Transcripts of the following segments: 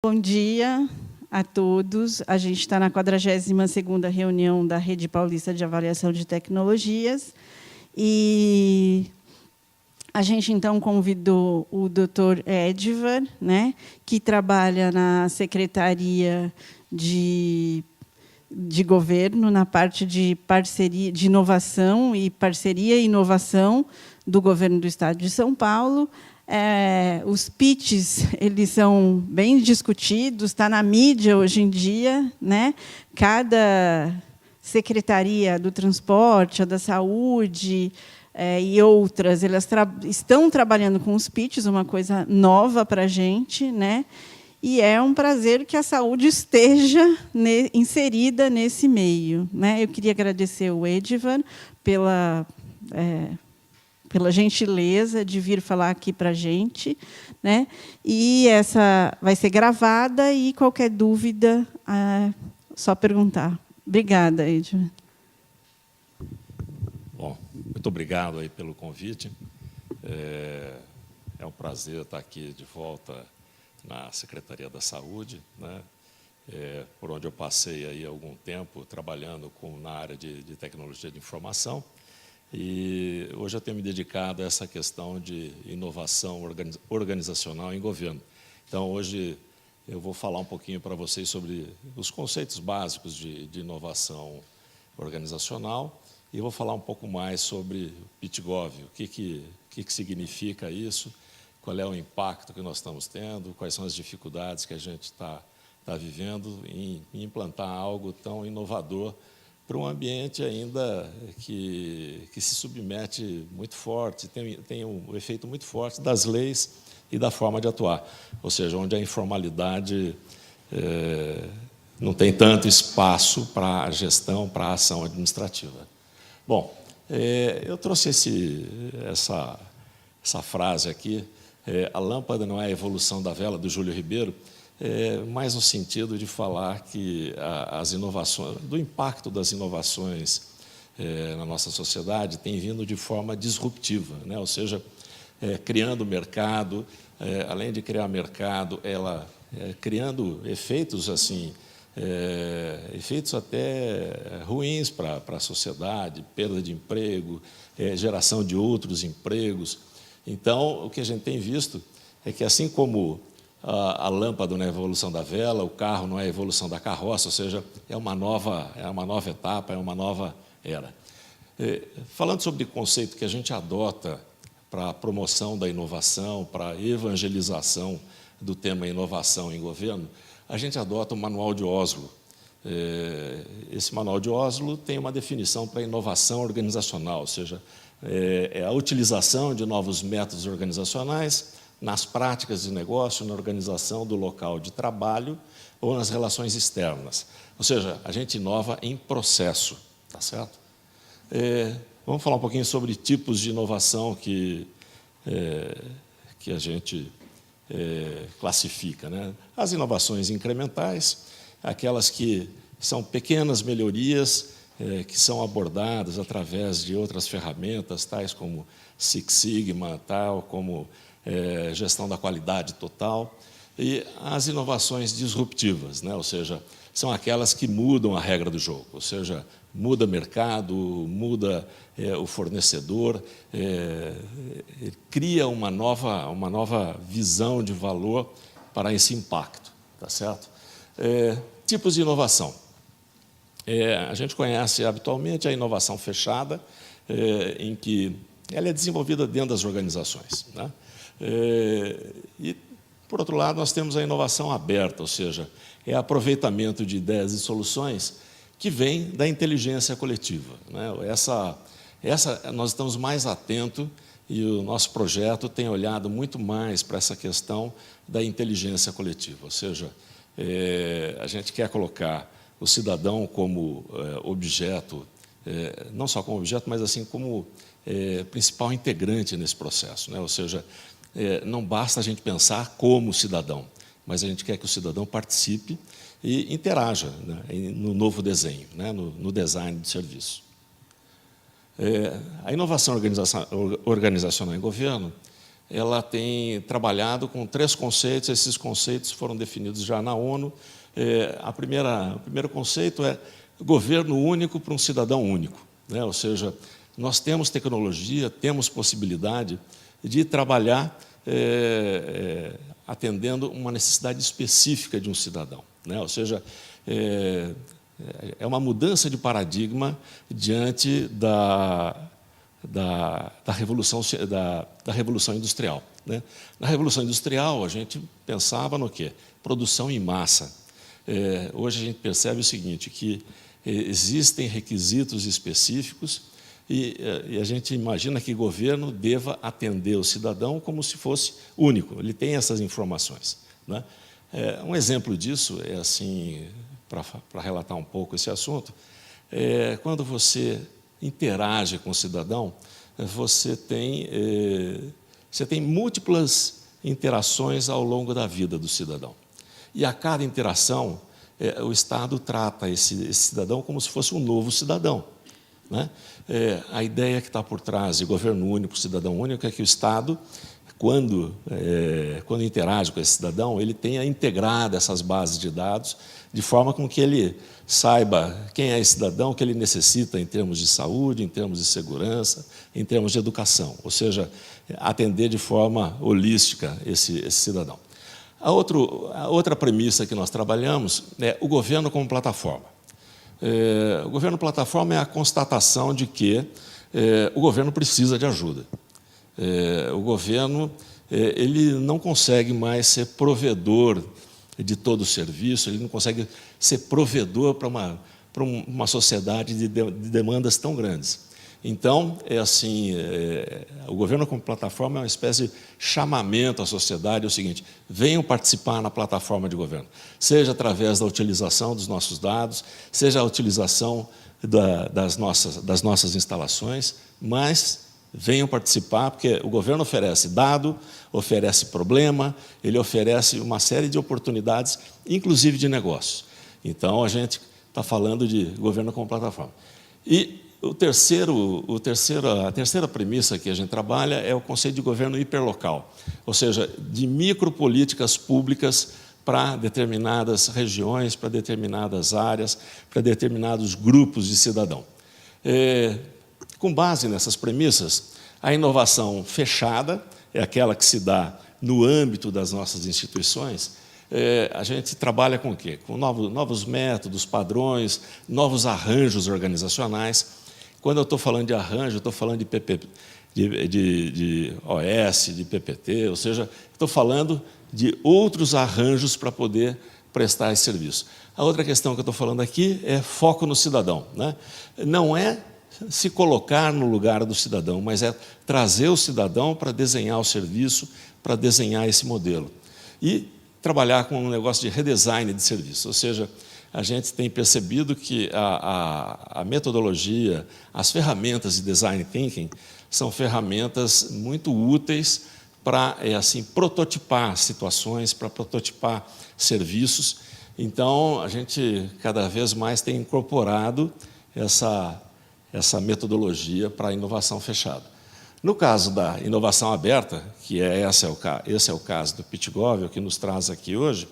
Bom dia a todos. A gente está na 42ª reunião da Rede Paulista de Avaliação de Tecnologias. E a gente, então, convidou o Dr. Edvar, né, que trabalha na Secretaria de Governo, na parte de parceria, de inovação e parceria e inovação do Governo do Estado de São Paulo. Os pitches, eles são bem discutidos, está na mídia hoje em dia, né? Cada secretaria do transporte, a da saúde e outras, elas estão trabalhando com os pitches, uma coisa nova para a gente, né? E é um prazer que a saúde esteja inserida nesse meio, né? Eu queria agradecer o Edvar pela gentileza de vir falar aqui para a gente, né? E essa vai ser gravada e qualquer dúvida, só perguntar. Obrigada, Edvar. Bom, muito obrigado aí pelo convite. É um prazer estar aqui de volta na Secretaria da Saúde, né? Por onde eu passei aí algum tempo trabalhando na área de tecnologia de informação. E hoje eu tenho me dedicado a essa questão de inovação organizacional em governo. Então, hoje eu vou falar um pouquinho para vocês sobre os conceitos básicos de inovação organizacional e vou falar um pouco mais sobre o PitGov, o que significa isso, qual é o impacto que nós estamos tendo, quais são as dificuldades que a gente está vivendo em implantar algo tão inovador para um ambiente ainda que se submete muito forte, tem um efeito muito forte das leis e da forma de atuar, ou seja, onde a informalidade não tem tanto espaço para a gestão, para a ação administrativa. Bom, eu trouxe essa frase aqui, a lâmpada não é a evolução da vela, do Júlio Ribeiro, mais no sentido de falar que as inovações, do impacto das inovações na nossa sociedade tem vindo de forma disruptiva, né? Ou seja, criando mercado, além de criar mercado, ela criando efeitos assim, efeitos até ruins para a sociedade, perda de emprego, geração de outros empregos. Então, o que a gente tem visto é que, assim como a lâmpada não é a evolução da vela, o carro não é a evolução da carroça, ou seja, é uma nova etapa, é uma nova era. Falando sobre o conceito que a gente adota para a promoção da inovação, para a evangelização do tema inovação em governo, a gente adota o Manual de Oslo. Esse Manual de Oslo tem uma definição para inovação organizacional, ou seja, é a utilização de novos métodos organizacionais nas práticas de negócio, na organização do local de trabalho ou nas relações externas. Ou seja, a gente inova em processo, tá certo? Vamos falar um pouquinho sobre tipos de inovação que a gente classifica, né? As inovações incrementais, aquelas que são pequenas melhorias que são abordadas através de outras ferramentas, tais como Six Sigma, tal como gestão da qualidade total, e as inovações disruptivas, né? Ou seja, são aquelas que mudam a regra do jogo, ou seja, muda o mercado, muda o fornecedor, cria uma nova visão de valor para esse impacto, tá certo? Tipos de inovação. A gente conhece habitualmente a inovação fechada, em que ela é desenvolvida dentro das organizações, né? E, por outro lado, nós temos a inovação aberta, ou seja, é aproveitamento de ideias e soluções que vêm da inteligência coletiva, né? Nós estamos mais atentos e o nosso projeto tem olhado muito mais para essa questão da inteligência coletiva, ou seja, a gente quer colocar o cidadão como objeto, não só como objeto, mas assim como principal integrante nesse processo, né? Ou seja, não basta a gente pensar como cidadão, mas a gente quer que o cidadão participe e interaja, né, no novo desenho, né, no design de serviço. A inovação organizacional em governo ela tem trabalhado com 3 conceitos. Esses conceitos foram definidos já na ONU. O primeiro conceito é governo único para um cidadão único, né? Ou seja, nós temos tecnologia, temos possibilidade de trabalhar atendendo uma necessidade específica de um cidadão, né? Ou seja, é uma mudança de paradigma diante da Revolução Industrial, né? Na Revolução Industrial, a gente pensava no quê? Produção em massa. Hoje a gente percebe o seguinte, que existem requisitos específicos e a gente imagina que o governo deva atender o cidadão como se fosse único. Ele tem essas informações, né? Um exemplo disso é assim, para relatar um pouco esse assunto, quando você interage com o cidadão, você tem múltiplas interações ao longo da vida do cidadão. E a cada interação, o Estado trata esse cidadão como se fosse um novo cidadão, né? A ideia que está por trás de governo único, cidadão único, é que o Estado, quando interage com esse cidadão, ele tenha integrado essas bases de dados de forma com que ele saiba quem é esse cidadão, o que ele necessita em termos de saúde, em termos de segurança, em termos de educação, ou seja, atender de forma holística esse cidadão. A outra premissa que nós trabalhamos é o governo como plataforma. O governo plataforma é a constatação de que o governo precisa de ajuda. O governo ele não consegue mais ser provedor de todo o serviço, ele não consegue ser provedor para uma sociedade de demandas tão grandes. Então, o governo como plataforma é uma espécie de chamamento à sociedade, é o seguinte: venham participar na plataforma de governo, seja através da utilização dos nossos dados, seja a utilização das nossas instalações, mas venham participar, porque o governo oferece dado, oferece problema, ele oferece uma série de oportunidades, inclusive de negócios. Então, a gente está falando de governo como plataforma. E a terceira premissa que a gente trabalha é o conceito de governo hiperlocal, ou seja, de micropolíticas públicas para determinadas regiões, para determinadas áreas, para determinados grupos de cidadão. Com base nessas premissas, a inovação fechada é aquela que se dá no âmbito das nossas instituições. A gente trabalha com o quê? Com novos métodos, padrões, novos arranjos organizacionais. Quando eu estou falando de arranjo, eu estou falando de OS, de PPT, ou seja, estou falando de outros arranjos para poder prestar esse serviço. A outra questão que eu estou falando aqui é foco no cidadão, né? Não é se colocar no lugar do cidadão, mas é trazer o cidadão para desenhar o serviço, para desenhar esse modelo. E trabalhar com um negócio de redesign de serviço, ou seja, a gente tem percebido que a metodologia, as ferramentas de design thinking são ferramentas muito úteis para prototipar situações, para prototipar serviços. Então, a gente cada vez mais tem incorporado essa metodologia para a inovação fechada. No caso da inovação aberta, que esse é o caso do PitGov, que nos traz aqui hoje,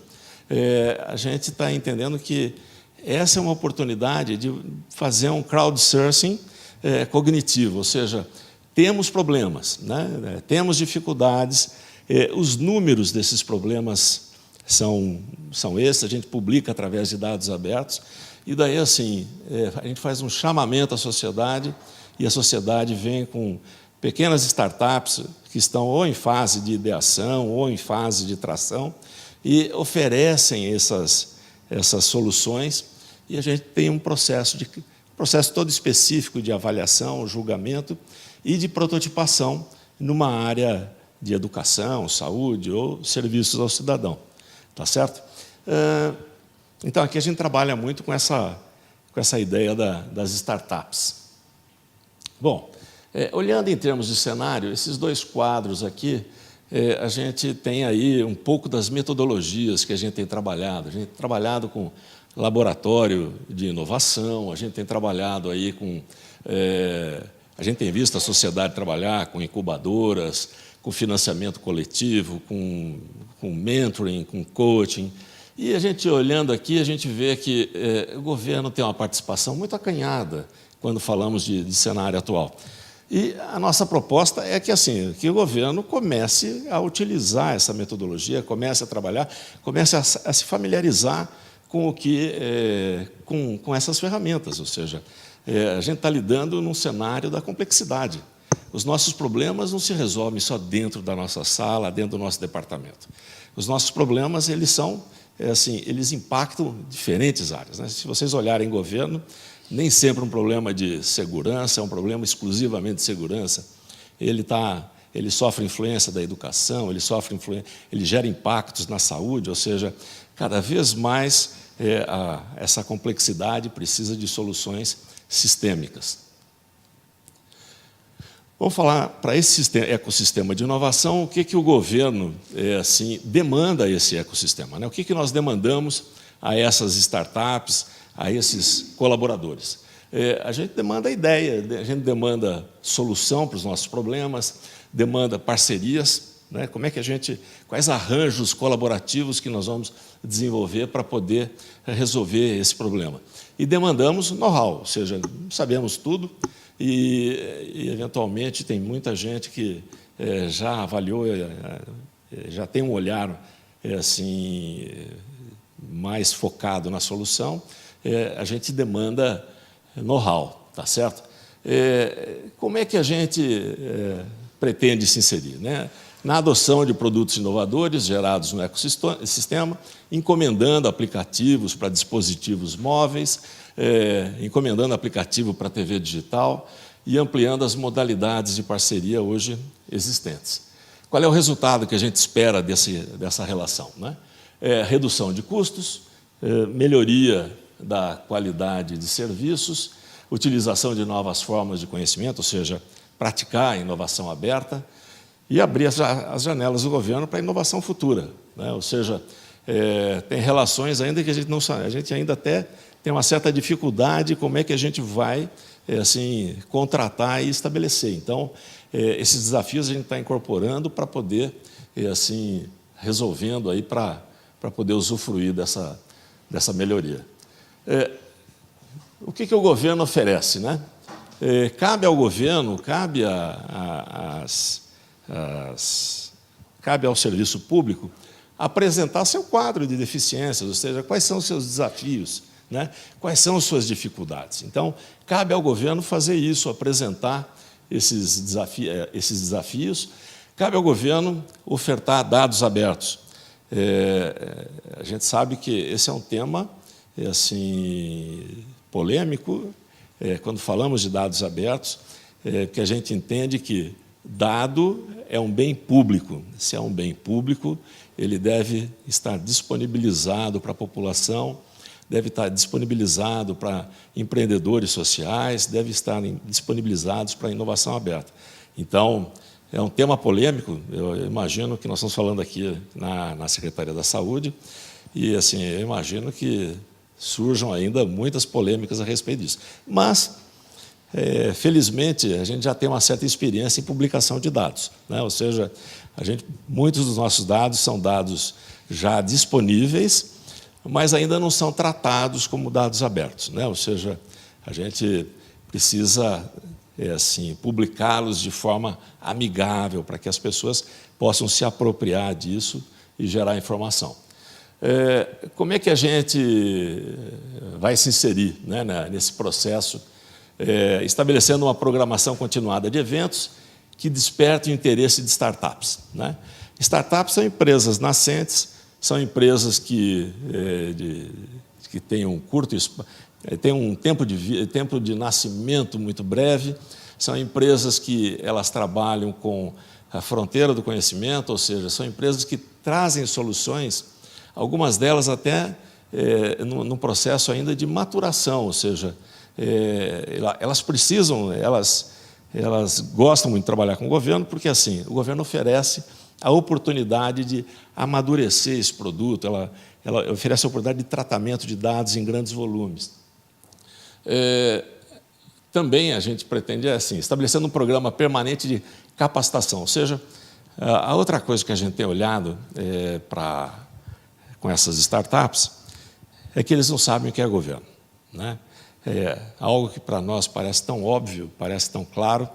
a gente está entendendo que essa é uma oportunidade de fazer um crowdsourcing cognitivo, ou seja, temos problemas, né? Temos dificuldades, os números desses problemas são esses, a gente publica através de dados abertos, e daí a gente faz um chamamento à sociedade, e a sociedade vem com pequenas startups que estão ou em fase de ideação ou em fase de tração, e oferecem essas soluções, e a gente tem um processo todo específico de avaliação, julgamento e de prototipação numa área de educação, saúde ou serviços ao cidadão. Tá certo? Então, aqui a gente trabalha muito com essa ideia das startups. Bom, olhando em termos de cenário, esses 2 quadros aqui, a gente tem aí um pouco das metodologias que a gente tem trabalhado. A gente tem trabalhado com laboratório de inovação, a gente tem trabalhado aí com... a gente tem visto a sociedade trabalhar com incubadoras, com financiamento coletivo, com mentoring, com coaching. E a gente, olhando aqui, a gente vê que o governo tem uma participação muito acanhada quando falamos de cenário atual. E a nossa proposta é que, assim, que o governo comece a utilizar essa metodologia, comece a trabalhar, comece a se familiarizar com com essas ferramentas. Ou seja, a gente está lidando num cenário da complexidade. Os nossos problemas não se resolvem só dentro da nossa sala, dentro do nosso departamento. Os nossos problemas, eles impactam diferentes áreas, né? Se vocês olharem governo, nem sempre um problema de segurança é um problema exclusivamente de segurança. Ele sofre influência da educação, ele gera impactos na saúde, ou seja, cada vez mais essa complexidade precisa de soluções sistêmicas. Vamos falar para esse ecossistema de inovação, o que o governo demanda a esse ecossistema, né? O que nós demandamos a essas startups, a esses colaboradores. A gente demanda ideia, a gente demanda solução para os nossos problemas, demanda parcerias, né? Quais arranjos colaborativos que nós vamos desenvolver para poder resolver esse problema. E demandamos know-how, ou seja, sabemos tudo e, eventualmente, tem muita gente que já avaliou, já tem um olhar mais focado na solução. A gente demanda know-how, tá certo? Como é que a gente pretende se inserir, né? Na adoção de produtos inovadores gerados no ecossistema, encomendando aplicativos para dispositivos móveis, encomendando aplicativo para TV digital e ampliando as modalidades de parceria hoje existentes. Qual é o resultado que a gente espera dessa relação, né? Redução de custos, melhoria da qualidade de serviços, utilização de novas formas de conhecimento, ou seja, praticar a inovação aberta e abrir as janelas do governo para a inovação futura, né? Ou seja, tem relações ainda que a gente ainda até tem uma certa dificuldade como é que a gente vai contratar e estabelecer. Então, esses desafios a gente está incorporando para poder resolvendo aí para poder usufruir dessa melhoria. O que o governo oferece, né? Cabe ao governo, cabe ao serviço público apresentar seu quadro de deficiências, ou seja, quais são os seus desafios, né? Quais são as suas dificuldades. Então, cabe ao governo fazer isso, apresentar esses desafios. Cabe ao governo ofertar dados abertos. A gente sabe que esse é um tema polêmico, quando falamos de dados abertos, que a gente entende que dado é um bem público. Se é um bem público, ele deve estar disponibilizado para a população, deve estar disponibilizado para empreendedores sociais, deve estar disponibilizados para a inovação aberta. Então, é um tema polêmico, eu imagino que nós estamos falando aqui na Secretaria da Saúde, e eu imagino que surjam ainda muitas polêmicas a respeito disso. Mas, felizmente, a gente já tem uma certa experiência em publicação de dados, né? Ou seja, muitos dos nossos dados são dados já disponíveis, mas ainda não são tratados como dados abertos, né? Ou seja, a gente precisa publicá-los de forma amigável para que as pessoas possam se apropriar disso e gerar informação. Como é que a gente vai se inserir, né, nesse processo, estabelecendo uma programação continuada de eventos que despertem o interesse de startups, né? Startups são empresas nascentes, são empresas que têm um tempo de nascimento muito breve, são empresas que elas trabalham com a fronteira do conhecimento, ou seja, são empresas que trazem soluções, algumas delas até num processo ainda de maturação, ou seja, elas gostam muito de trabalhar com o governo, porque o governo oferece a oportunidade de amadurecer esse produto, ela oferece a oportunidade de tratamento de dados em grandes volumes. Também a gente pretende, estabelecendo um programa permanente de capacitação, ou seja, A outra coisa que a gente tem olhado com essas startups é que eles não sabem o que é governo, né? Algo que para nós parece tão óbvio, parece tão claro,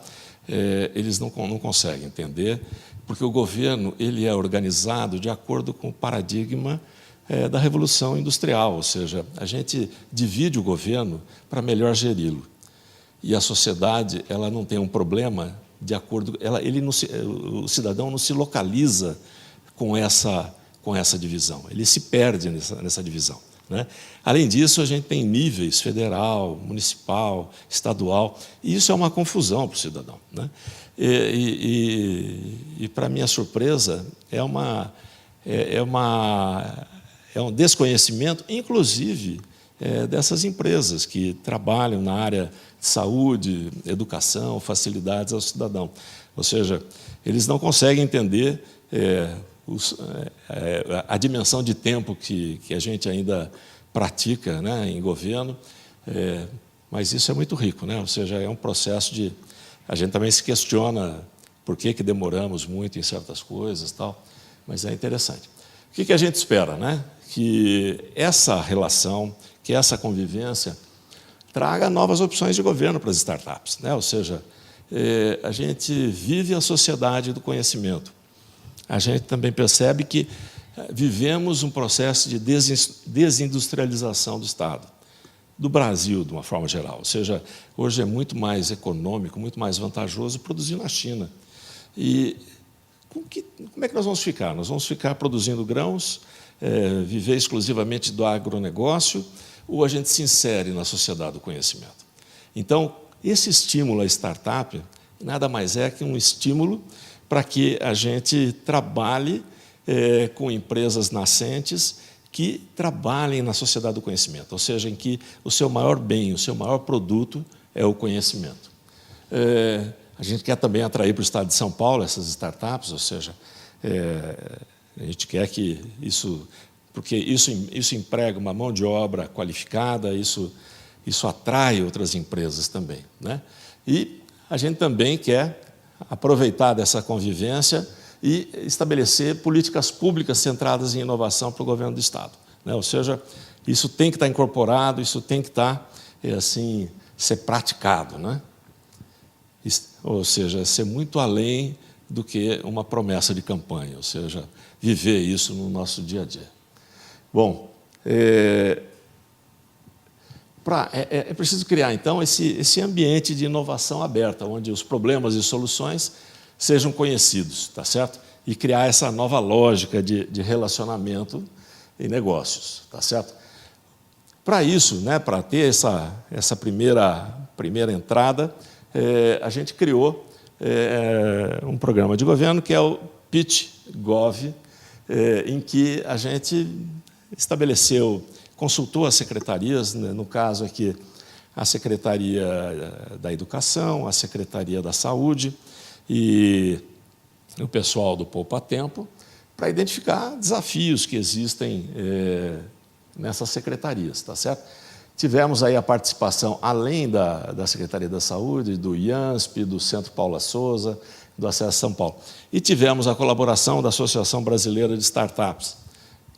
eles não conseguem entender, porque o governo ele é organizado de acordo com o paradigma da Revolução Industrial, ou seja, a gente divide o governo para melhor geri-lo. E a sociedade ela não tem um problema de acordo... o cidadão não se localiza com essa divisão, ele se perde nessa divisão, né? Além disso, a gente tem níveis federal, municipal, estadual, e isso é uma confusão para o cidadão, né? E para minha surpresa, é um desconhecimento, inclusive, dessas empresas que trabalham na área de saúde, educação, facilidades ao cidadão. Ou seja, eles não conseguem entender a dimensão de tempo que a gente ainda pratica, né, em governo, mas isso é muito rico, né? Ou seja, é um processo de... A gente também se questiona por que demoramos muito em certas coisas, tal, mas é interessante. O que a gente espera, né? Que essa relação, que essa convivência traga novas opções de governo para as startups, né? Ou seja, a gente vive a sociedade do conhecimento. A gente também percebe que vivemos um processo de desindustrialização do Estado, do Brasil, de uma forma geral. Ou seja, hoje é muito mais econômico, muito mais vantajoso produzir na China. E como é que nós vamos ficar? Nós vamos ficar produzindo grãos, viver exclusivamente do agronegócio, ou a gente se insere na sociedade do conhecimento? Então, esse estímulo à startup nada mais é que um estímulo para que a gente trabalhe com empresas nascentes que trabalhem na sociedade do conhecimento, ou seja, em que o seu maior bem, o seu maior produto é o conhecimento. A gente quer também atrair para o estado de São Paulo essas startups, ou seja, a gente quer que isso... Porque isso emprega uma mão de obra qualificada, isso atrai outras empresas também, né? E a gente também quer aproveitar dessa convivência e estabelecer políticas públicas centradas em inovação para o governo do Estado, né? Ou seja, isso tem que estar incorporado, isso tem que estar, assim, ser praticado, né? Ou seja, ser muito além do que uma promessa de campanha, ou seja, viver isso no nosso dia a dia. Bom, é preciso criar, então, esse ambiente de inovação aberta, onde os problemas e soluções sejam conhecidos, tá certo? E criar essa nova lógica de relacionamento e negócios, tá certo? Para isso, né, para ter essa primeira entrada, a gente criou um programa de governo que é o Pitch Gov, em que a gente consultou as secretarias, né, no caso aqui, a Secretaria da Educação, a Secretaria da Saúde e o pessoal do Poupa Tempo, para identificar desafios que existem nessas secretarias, tá certo? Tivemos aí a participação, além da Secretaria da Saúde, do IANSP, do Centro Paula Souza, do Acesso São Paulo. E tivemos a colaboração da Associação Brasileira de Startups,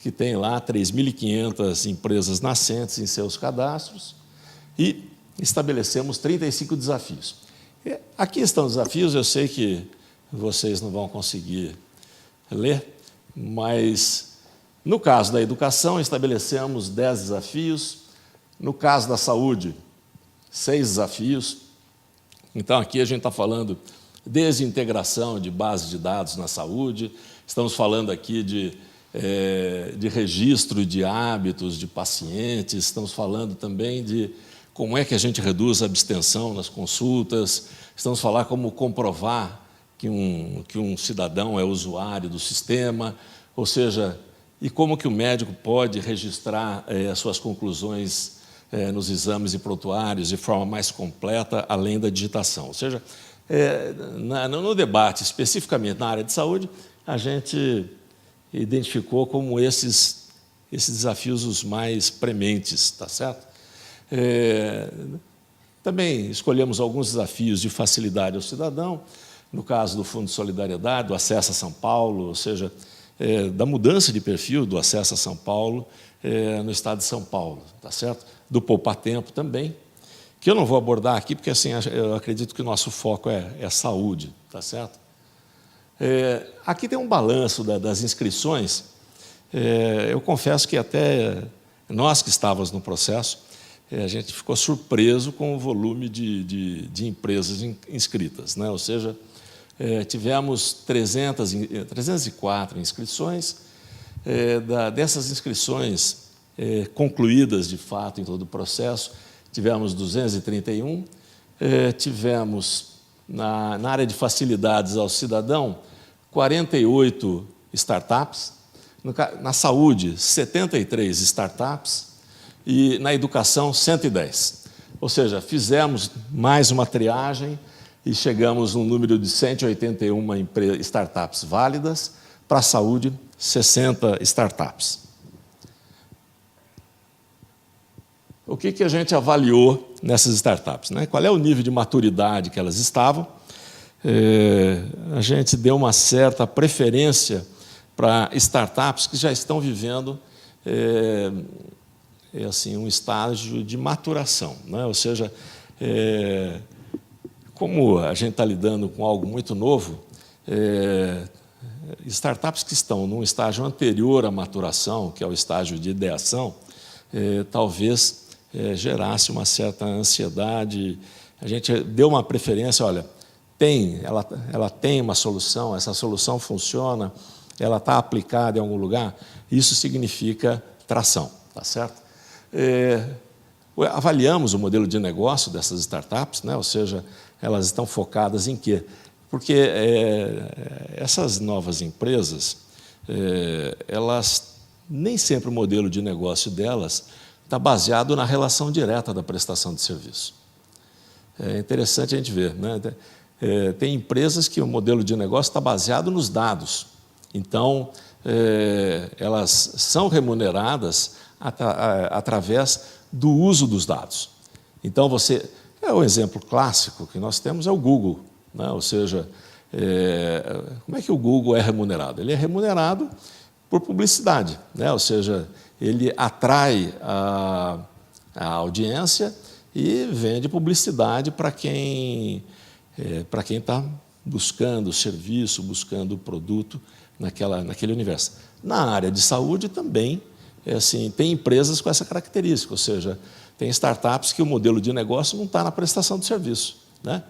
que tem lá 3.500 empresas nascentes em seus cadastros, e estabelecemos 35 desafios. Aqui estão os desafios, eu sei que vocês não vão conseguir ler, mas no caso da educação, estabelecemos 10 desafios, no caso da saúde, 6 desafios. Então, aqui a gente está falando desde integração de bases de dados na saúde, estamos falando aqui de registro de hábitos de pacientes, estamos falando também de como é que a gente reduz a abstenção nas consultas, estamos falando como comprovar que um cidadão é usuário do sistema, ou seja, e como que o médico pode registrar as suas conclusões nos exames e prontuários de forma mais completa, além da digitação. Ou seja, no debate, especificamente na área de saúde, a gente identificou como esses desafios os mais prementes, tá certo? Também escolhemos alguns desafios de facilidade ao cidadão, no caso do Fundo de Solidariedade, do Acessa São Paulo, ou seja, da mudança de perfil do Acessa São Paulo no estado de São Paulo, tá certo? Do Poupa Tempo também, que eu não vou abordar aqui, porque assim, eu acredito que o nosso foco é saúde, tá certo? Aqui tem um balanço das inscrições. Eu confesso que até nós que estávamos no processo, a gente ficou surpreso com o volume de empresas inscritas, né? Ou seja, tivemos 304 inscrições. Dessas inscrições concluídas, de fato, em todo o processo, tivemos 231. Tivemos, na área de facilidades ao cidadão, 48 startups. Na saúde, 73 startups. E na educação, 110. Ou seja, fizemos mais uma triagem e chegamos num número de 181 startups válidas, para a saúde, 60 startups. O que a gente avaliou nessas startups, né? Qual é o nível de maturidade que elas estavam? A gente deu uma certa preferência para startups que já estão vivendo assim, um estágio de maturação, né? Ou seja, como a gente está lidando com algo muito novo, startups que estão num estágio anterior à maturação, que é o estágio de ideação, talvez gerasse uma certa ansiedade. A gente deu uma preferência, olha, ela tem uma solução, essa solução funciona, ela está aplicada em algum lugar, isso significa tração, tá certo? Avaliamos o modelo de negócio dessas startups, né? Ou seja, elas estão focadas em quê? Porque essas novas empresas, elas nem sempre o modelo de negócio delas está baseado na relação direta da prestação de serviço. É interessante a gente ver, né? Tem empresas que o modelo de negócio está baseado nos dados. Então, elas são remuneradas através do uso dos dados. Então, o exemplo clássico que nós temos é o Google, né? Ou seja, como é que o Google é remunerado? Ele é remunerado por publicidade, né? Ou seja, ele atrai a audiência e vende publicidade para quem está buscando serviço, buscando produto naquele universo. Na área de saúde também, assim, tem empresas com essa característica, ou seja, tem startups que o modelo de negócio não está na prestação de serviço, né?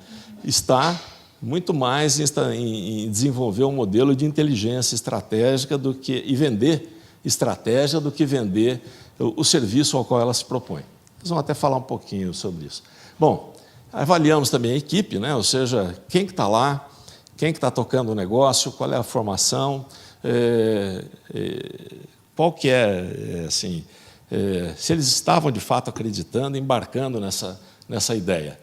Está muito mais em desenvolver um modelo de inteligência estratégica e vender estratégia do que vender o serviço ao qual ela se propõe. Nós vamos até falar um pouquinho sobre isso. Bom, avaliamos também a equipe, né? Ou seja, quem que está lá, quem que está tocando o negócio, qual é a formação, qual que assim, se eles estavam de fato acreditando, embarcando nessa ideia.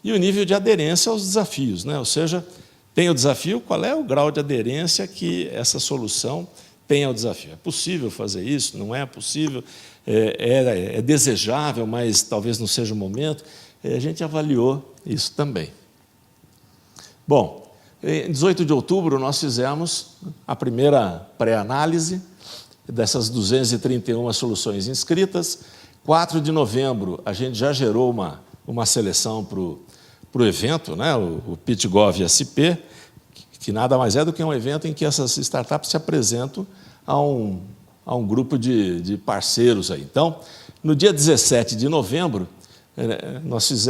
E o nível de aderência aos desafios, né? Ou seja, tem o desafio, qual é o grau de aderência que essa solução tem ao desafio? É possível fazer isso? Não é possível? É desejável, mas talvez não seja o momento? A gente avaliou isso também. Bom, em 18 de outubro nós fizemos a primeira pré-análise dessas 231 soluções inscritas. 4 de novembro a gente já gerou uma seleção para o evento, né? O PitGov SP, que nada mais é do que um evento em que essas startups se apresentam a um grupo de parceiros aí. Então, no dia 17 de novembro,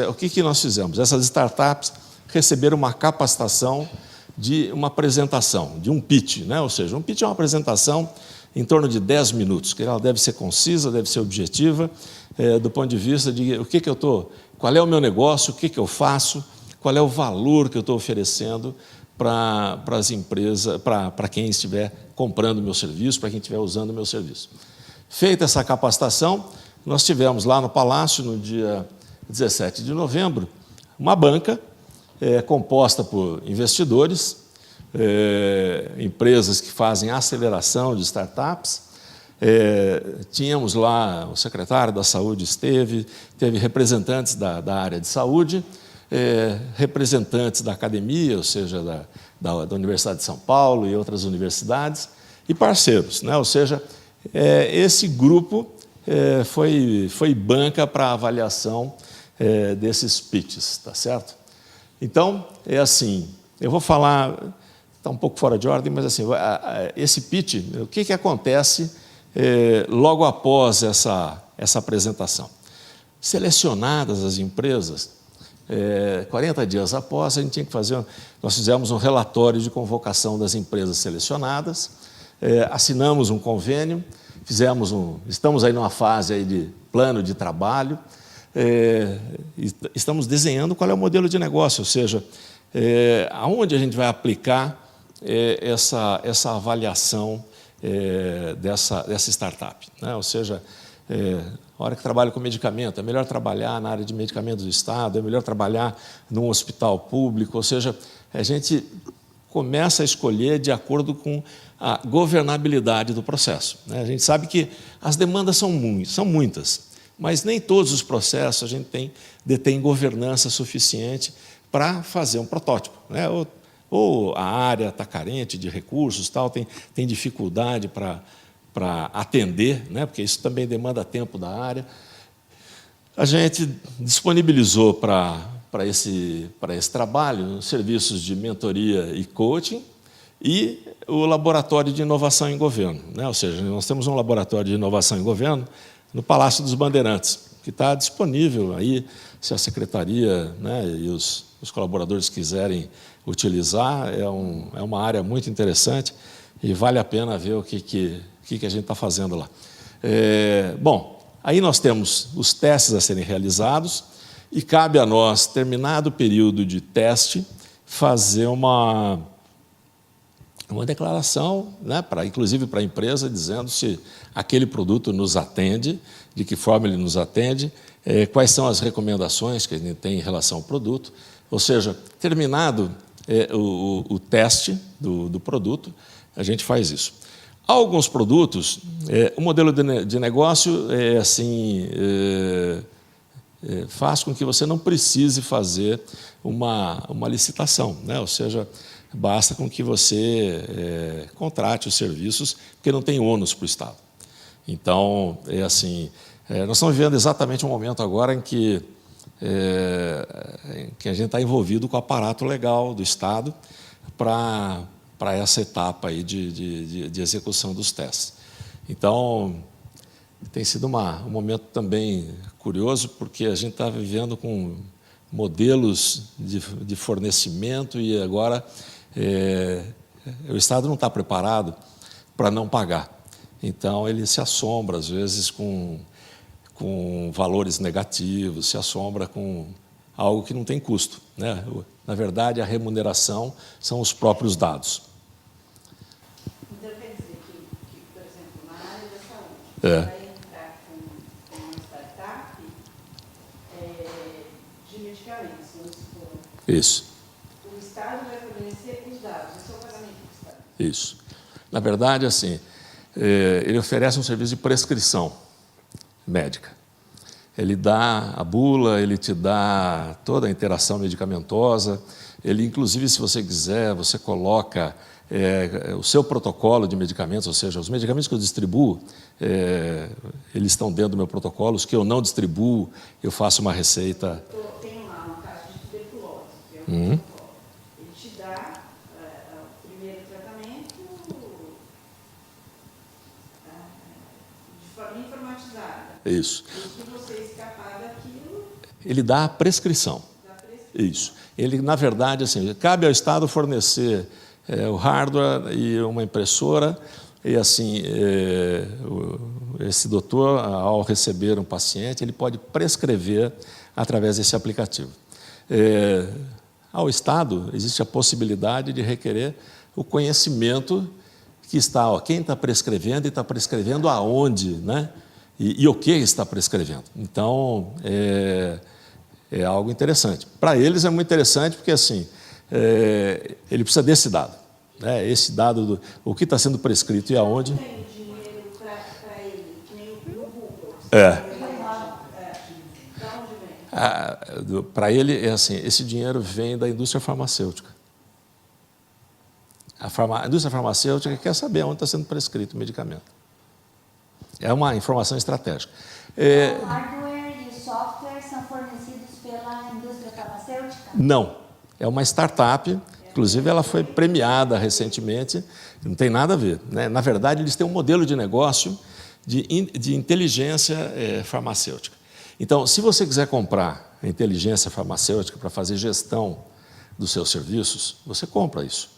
o que nós fizemos? Essas startups receberam uma capacitação de uma apresentação, de um pitch, né? Ou seja, um pitch é uma apresentação em torno de 10 minutos, que ela deve ser concisa, deve ser objetiva, do ponto de vista de qual é o meu negócio, o que eu faço, qual é o valor que eu estou oferecendo para as empresas, para quem estiver comprando o meu serviço, para quem estiver usando o meu serviço. Feita essa capacitação, nós tivemos lá no Palácio, no dia 17 de novembro, uma banca composta por investidores, empresas que fazem aceleração de startups. Tínhamos lá, o secretário da Saúde teve representantes da área de saúde, representantes da academia, ou seja, da Universidade de São Paulo e outras universidades, e parceiros, né? Ou seja, esse grupo foi banca para a avaliação desses pitches, tá certo? Então, é assim, eu vou falar, está um pouco fora de ordem, mas assim, esse pitch, o que acontece logo após essa apresentação? Selecionadas as empresas, 40 dias após, a gente tinha que fazer, nós fizemos um relatório de convocação das empresas selecionadas, assinamos um convênio, estamos aí numa fase aí de plano de trabalho, estamos desenhando qual é o modelo de negócio, ou seja, aonde a gente vai aplicar essa avaliação dessa startup, né? Ou seja, a hora que trabalha com medicamento, é melhor trabalhar na área de medicamentos do Estado, é melhor trabalhar num hospital público, ou seja, a gente começa a escolher de acordo com a governabilidade do processo, né? A gente sabe que as demandas são muitas, mas nem todos os processos a gente detém governança suficiente para fazer um protótipo, né? Ou a área está carente de recursos, tem dificuldade para atender, né? Porque isso também demanda tempo da área. A gente disponibilizou para esse trabalho serviços de mentoria e coaching e o laboratório de inovação em governo, né? Ou seja, nós temos um laboratório de inovação em governo no Palácio dos Bandeirantes, que está disponível aí, se a secretaria, né, e os colaboradores quiserem utilizar, é uma área muito interessante e vale a pena ver o que a gente está fazendo lá. Bom, aí nós temos os testes a serem realizados e cabe a nós, terminado o período de teste, fazer uma declaração, né, inclusive para a empresa, dizendo se aquele produto nos atende, de que forma ele nos atende, quais são as recomendações que a gente tem em relação ao produto. Ou seja, terminado o teste do produto, a gente faz isso. Alguns produtos, o modelo de negócio faz com que você não precise fazer uma licitação, né? Ou seja, basta com que você contrate os serviços, porque não tem ônus para o Estado. Então, nós estamos vivendo exatamente um momento agora em que a gente está envolvido com o aparato legal do Estado para essa etapa aí de execução dos testes. Então, tem sido um momento também curioso, porque a gente está vivendo com modelos de fornecimento e agora o Estado não está preparado para não pagar. Então, ele se assombra, às vezes, com valores negativos, se assombra com algo que não tem custo, né? Na verdade, a remuneração são os próprios dados. Então, quer dizer que por exemplo, na área da saúde, vai entrar com uma startup de medicamentos, vamos supor. Isso. O Estado vai fornecer os dados, esse é o pagamento do Estado. Isso. Na verdade, ele oferece um serviço de prescrição médica. Ele dá a bula, ele te dá toda a interação medicamentosa, ele, inclusive, se você quiser, você coloca o seu protocolo de medicamentos, ou seja, os medicamentos que eu distribuo, eles estão dentro do meu protocolo, os que eu não distribuo, eu faço uma receita. Tem lá um caso de tuberculose, que é um protocolo. Ele te dá o primeiro tratamento de forma informatizada. Isso. E se você escapar daquilo... Ele dá a prescrição. Isso. Ele, na verdade, cabe ao Estado fornecer o hardware e uma impressora, e esse doutor, ao receber um paciente, ele pode prescrever através desse aplicativo. Ao Estado, existe a possibilidade de requerer o conhecimento que está, quem está prescrevendo e está prescrevendo aonde, né? E o que está prescrevendo. Então, é algo interessante. Para eles é muito interessante porque ele precisa desse dado, né? Esse dado o que está sendo prescrito e aonde. Tem dinheiro para ele, que nem o Google. Para ele, é assim, esse dinheiro vem da indústria farmacêutica. A indústria farmacêutica quer saber onde está sendo prescrito o medicamento. É uma informação estratégica. O hardware e o software são fornecidos pela indústria farmacêutica? Não. É uma startup, inclusive ela foi premiada recentemente, não tem nada a ver, né? Na verdade, eles têm um modelo de negócio de inteligência farmacêutica. Então, se você quiser comprar a inteligência farmacêutica para fazer gestão dos seus serviços, você compra isso.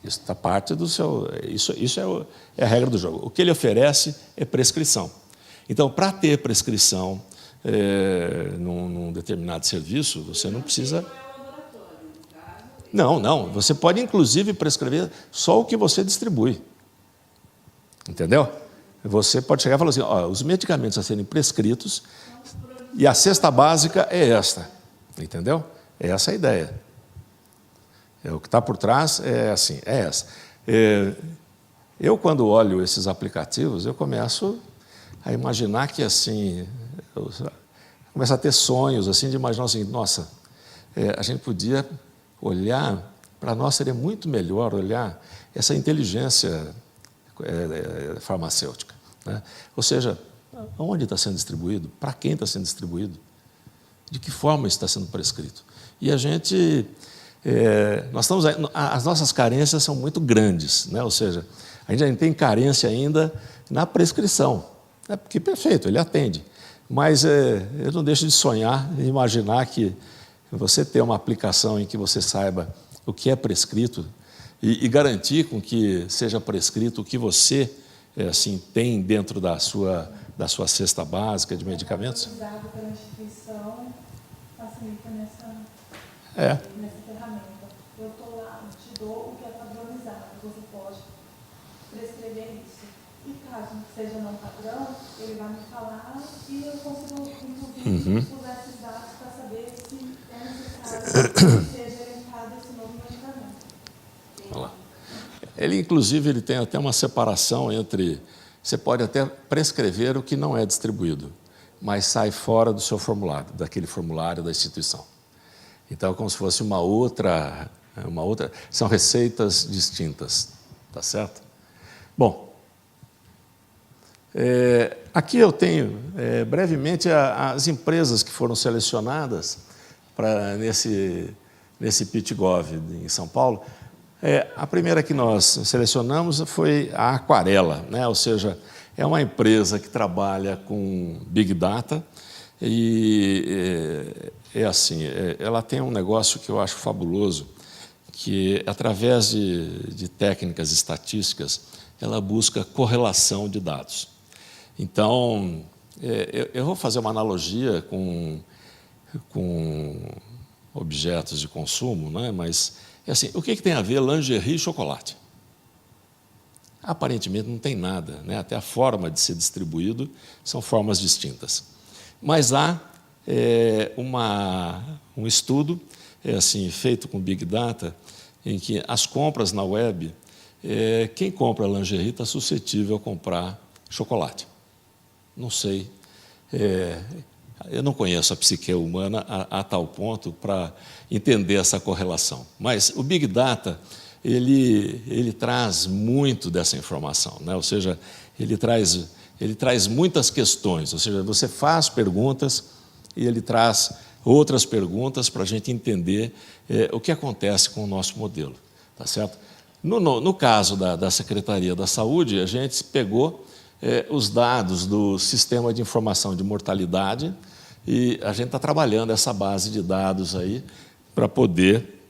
Isso está parte do seu... Isso é a regra do jogo. O que ele oferece é prescrição. Então, para ter prescrição num determinado serviço, você não precisa... Não. Você pode, inclusive, prescrever só o que você distribui. Entendeu? Você pode chegar e falar assim, ó, os medicamentos a serem prescritos e a cesta básica é esta. Entendeu? É essa a ideia. O que está por trás é assim, é essa. Eu, quando olho esses aplicativos, eu começo a imaginar que, assim, eu começo a ter sonhos, assim, de imaginar o seguinte, nossa, a gente podia olhar, para nós seria muito melhor olhar essa inteligência farmacêutica, né? Ou seja, onde está sendo distribuído, para quem está sendo distribuído, de que forma está sendo prescrito. E a gente... as nossas carências são muito grandes, né? Ou seja, a gente tem carência ainda na prescrição. Porque, perfeito, ele atende. Mas eu não deixo de sonhar e imaginar que você ter uma aplicação em que você saiba o que é prescrito e garantir com que seja prescrito o que você assim, tem dentro da sua cesta básica de medicamentos. Autorizado pela instituição facilita nessa ferramenta. Eu estou lá, te dou o que é padronizado, você pode prescrever isso. E caso seja não padrão, ele vai me falar e eu consigo, inclusive, usar esses dados para saber se é necessário que seja orientado esse novo medicamento. Olha lá. Ele, inclusive, ele tem até uma separação entre... Você pode até prescrever o que não é distribuído, mas sai fora do seu formulário, daquele formulário da instituição. Então, é como se fosse uma outra... São receitas distintas, tá certo? Bom, aqui eu tenho, brevemente, as empresas que foram selecionadas nesse PitGov em São Paulo. A primeira que nós selecionamos foi a Aquarela, né? Ou seja, é uma empresa que trabalha com Big Data e ela tem um negócio que eu acho fabuloso, que através de técnicas estatísticas, ela busca correlação de dados. Então, eu vou fazer uma analogia com objetos de consumo, né? Mas assim, o que tem a ver lingerie e chocolate? Aparentemente não tem nada, né? Até a forma de ser distribuído são formas distintas. Mas há um estudo assim, feito com Big Data, em que as compras na web, quem compra lingerie está suscetível a comprar chocolate. Não sei. Eu não conheço a psique humana a tal ponto para entender essa correlação. Mas o Big Data, ele traz muito dessa informação, né? Ou seja, ele traz muitas questões. Ou seja, você faz perguntas e ele traz outras perguntas para a gente entender o que acontece com o nosso modelo. Tá certo? No caso da Secretaria da Saúde, a gente pegou os dados do Sistema de Informação de Mortalidade e a gente está trabalhando essa base de dados aí para poder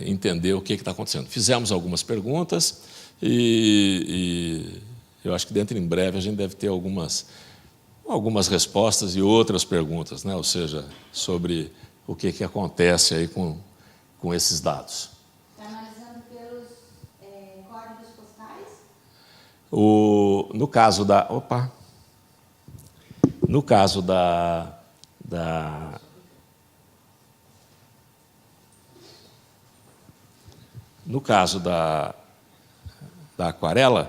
entender o que está acontecendo. Fizemos algumas perguntas e eu acho que dentro em breve a gente deve ter algumas respostas e outras perguntas, né? Ou seja, sobre o que acontece aí com esses dados. Está analisando pelos códigos postais? No caso da... No caso da Aquarela,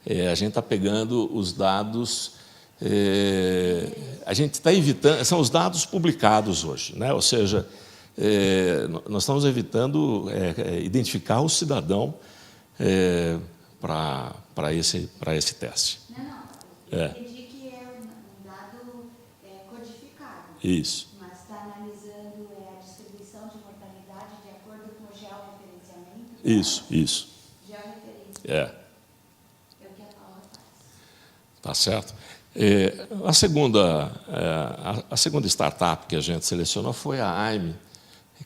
a gente está pegando os dados a gente está evitando, são os dados publicados hoje, né? Ou seja, nós estamos evitando identificar o cidadão para esse teste. Não. Eu entendi que é um dado codificado. Isso. Mas está analisando a distribuição de mortalidade de acordo com o georreferenciamento? Isso. Georreferência. É. É o que a Paula faz. Tá certo? A segunda startup que a gente selecionou foi a AIME,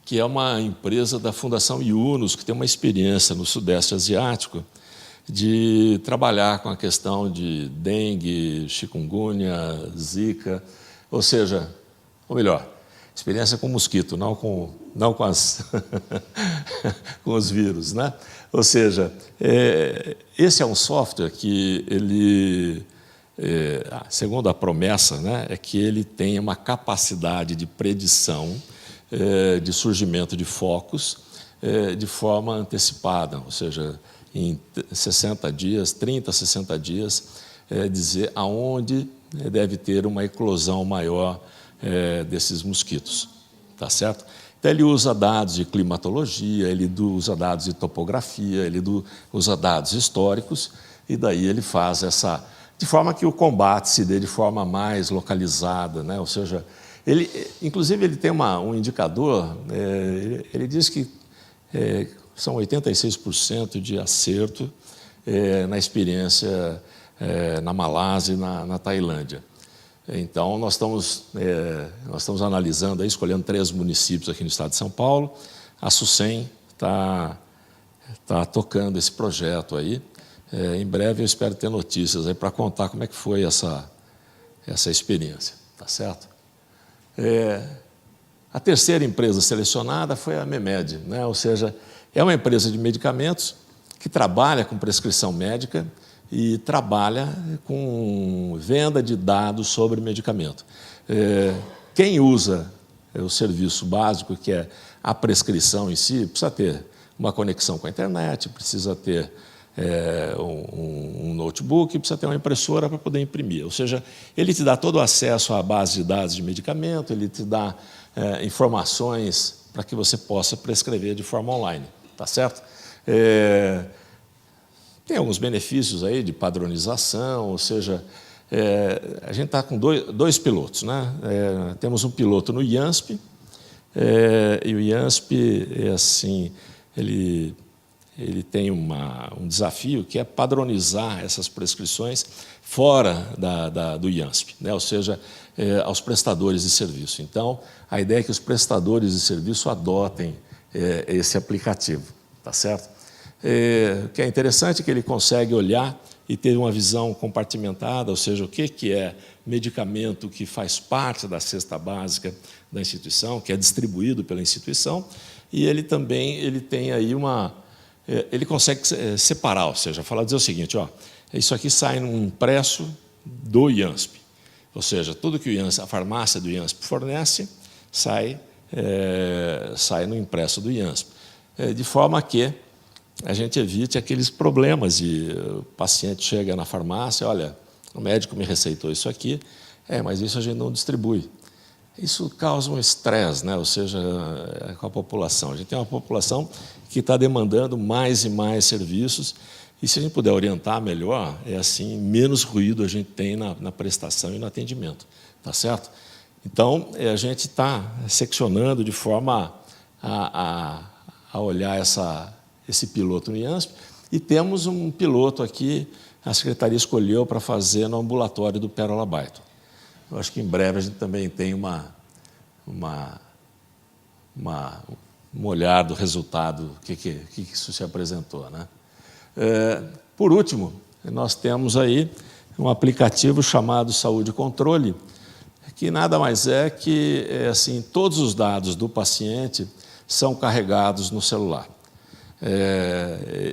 que é uma empresa da Fundação Yunus, que tem uma experiência no Sudeste Asiático de trabalhar com a questão de dengue, chikungunya, zika, ou seja, ou melhor, experiência com mosquito, não com com os vírus, né? Ou seja, esse é um software que ele, segundo a promessa, né, é que ele tem uma capacidade de predição de surgimento de focos de forma antecipada, ou seja, em 60 dias, 30, 60 dias, dizer aonde deve ter uma eclosão maior desses mosquitos, tá certo? Então, ele usa dados de climatologia, ele usa dados de topografia, ele usa dados históricos, e daí ele faz de forma que o combate se dê de forma mais localizada, né? Ou seja, inclusive ele tem um indicador, ele diz que são 86% de acerto na experiência na Malásia e na Tailândia. Então, nós estamos analisando, escolhendo 3 municípios aqui no estado de São Paulo. A SUSEM está tocando esse projeto aí. Em breve eu espero ter notícias aí para contar como é que foi essa experiência, tá certo? A terceira empresa selecionada foi a Memed, né? Ou seja, é uma empresa de medicamentos que trabalha com prescrição médica e trabalha com venda de dados sobre medicamento. Quem usa o serviço básico, que é a prescrição em si, precisa ter uma conexão com a internet, precisa ter um notebook, precisa ter uma impressora para poder imprimir. Ou seja, ele te dá todo o acesso à base de dados de medicamento, ele te dá informações para que você possa prescrever de forma online, tá certo? Tem alguns benefícios aí de padronização, ou seja, a gente está com dois pilotos, né? Temos um piloto no IANSP, e o IANSP ele tem um desafio que é padronizar essas prescrições fora do IANSP, né? Ou seja, aos prestadores de serviço. Então, a ideia é que os prestadores de serviço adotem esse aplicativo, tá certo? O que é interessante é que ele consegue olhar e ter uma visão compartimentada, ou seja, o que é medicamento que faz parte da cesta básica da instituição, que é distribuído pela instituição, e ele também tem aí ele consegue separar, ou seja, dizer o seguinte, isso aqui sai num impresso do IANSP, ou seja, tudo que a farmácia do IANSP fornece sai no impresso do IANSP, de forma que a gente evite aqueles problemas de o paciente chega na farmácia, olha, o médico me receitou isso aqui, mas isso a gente não distribui. Isso causa um estresse, né? Ou seja, com a população. A gente tem uma população que está demandando mais e mais serviços, e se a gente puder orientar melhor, menos ruído a gente tem na prestação e no atendimento, tá certo? Então, a gente está seccionando de forma a olhar esse piloto no IANSP, e temos um piloto aqui, a Secretaria escolheu para fazer no ambulatório do Pérola Byton. Eu acho que em breve a gente também tem um olhar do resultado, que isso se apresentou, né? Por último, nós temos aí um aplicativo chamado Saúde Controle, que nada mais é que todos os dados do paciente são carregados no celular.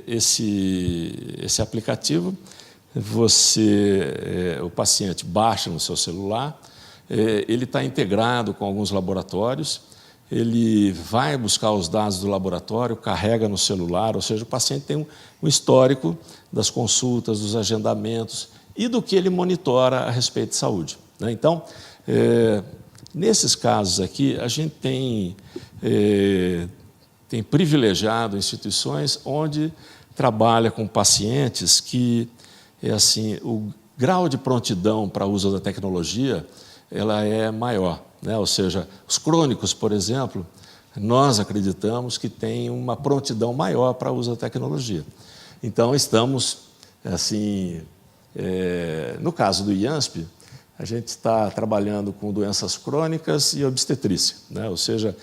Esse aplicativo, o paciente baixa no seu celular, ele está integrado com alguns laboratórios, ele vai buscar os dados do laboratório, carrega no celular, ou seja, o paciente tem um histórico das consultas, dos agendamentos e do que ele monitora a respeito de saúde, né? Então, nesses casos aqui, a gente tem privilegiado instituições onde trabalha com pacientes que, assim, o grau de prontidão para o uso da tecnologia ela é maior, né? Ou seja, os crônicos, por exemplo, nós acreditamos que têm uma prontidão maior para o uso da tecnologia. Então, estamos, assim, no caso do IANSP, a gente está trabalhando com doenças crônicas e obstetrícia, né? Ou seja,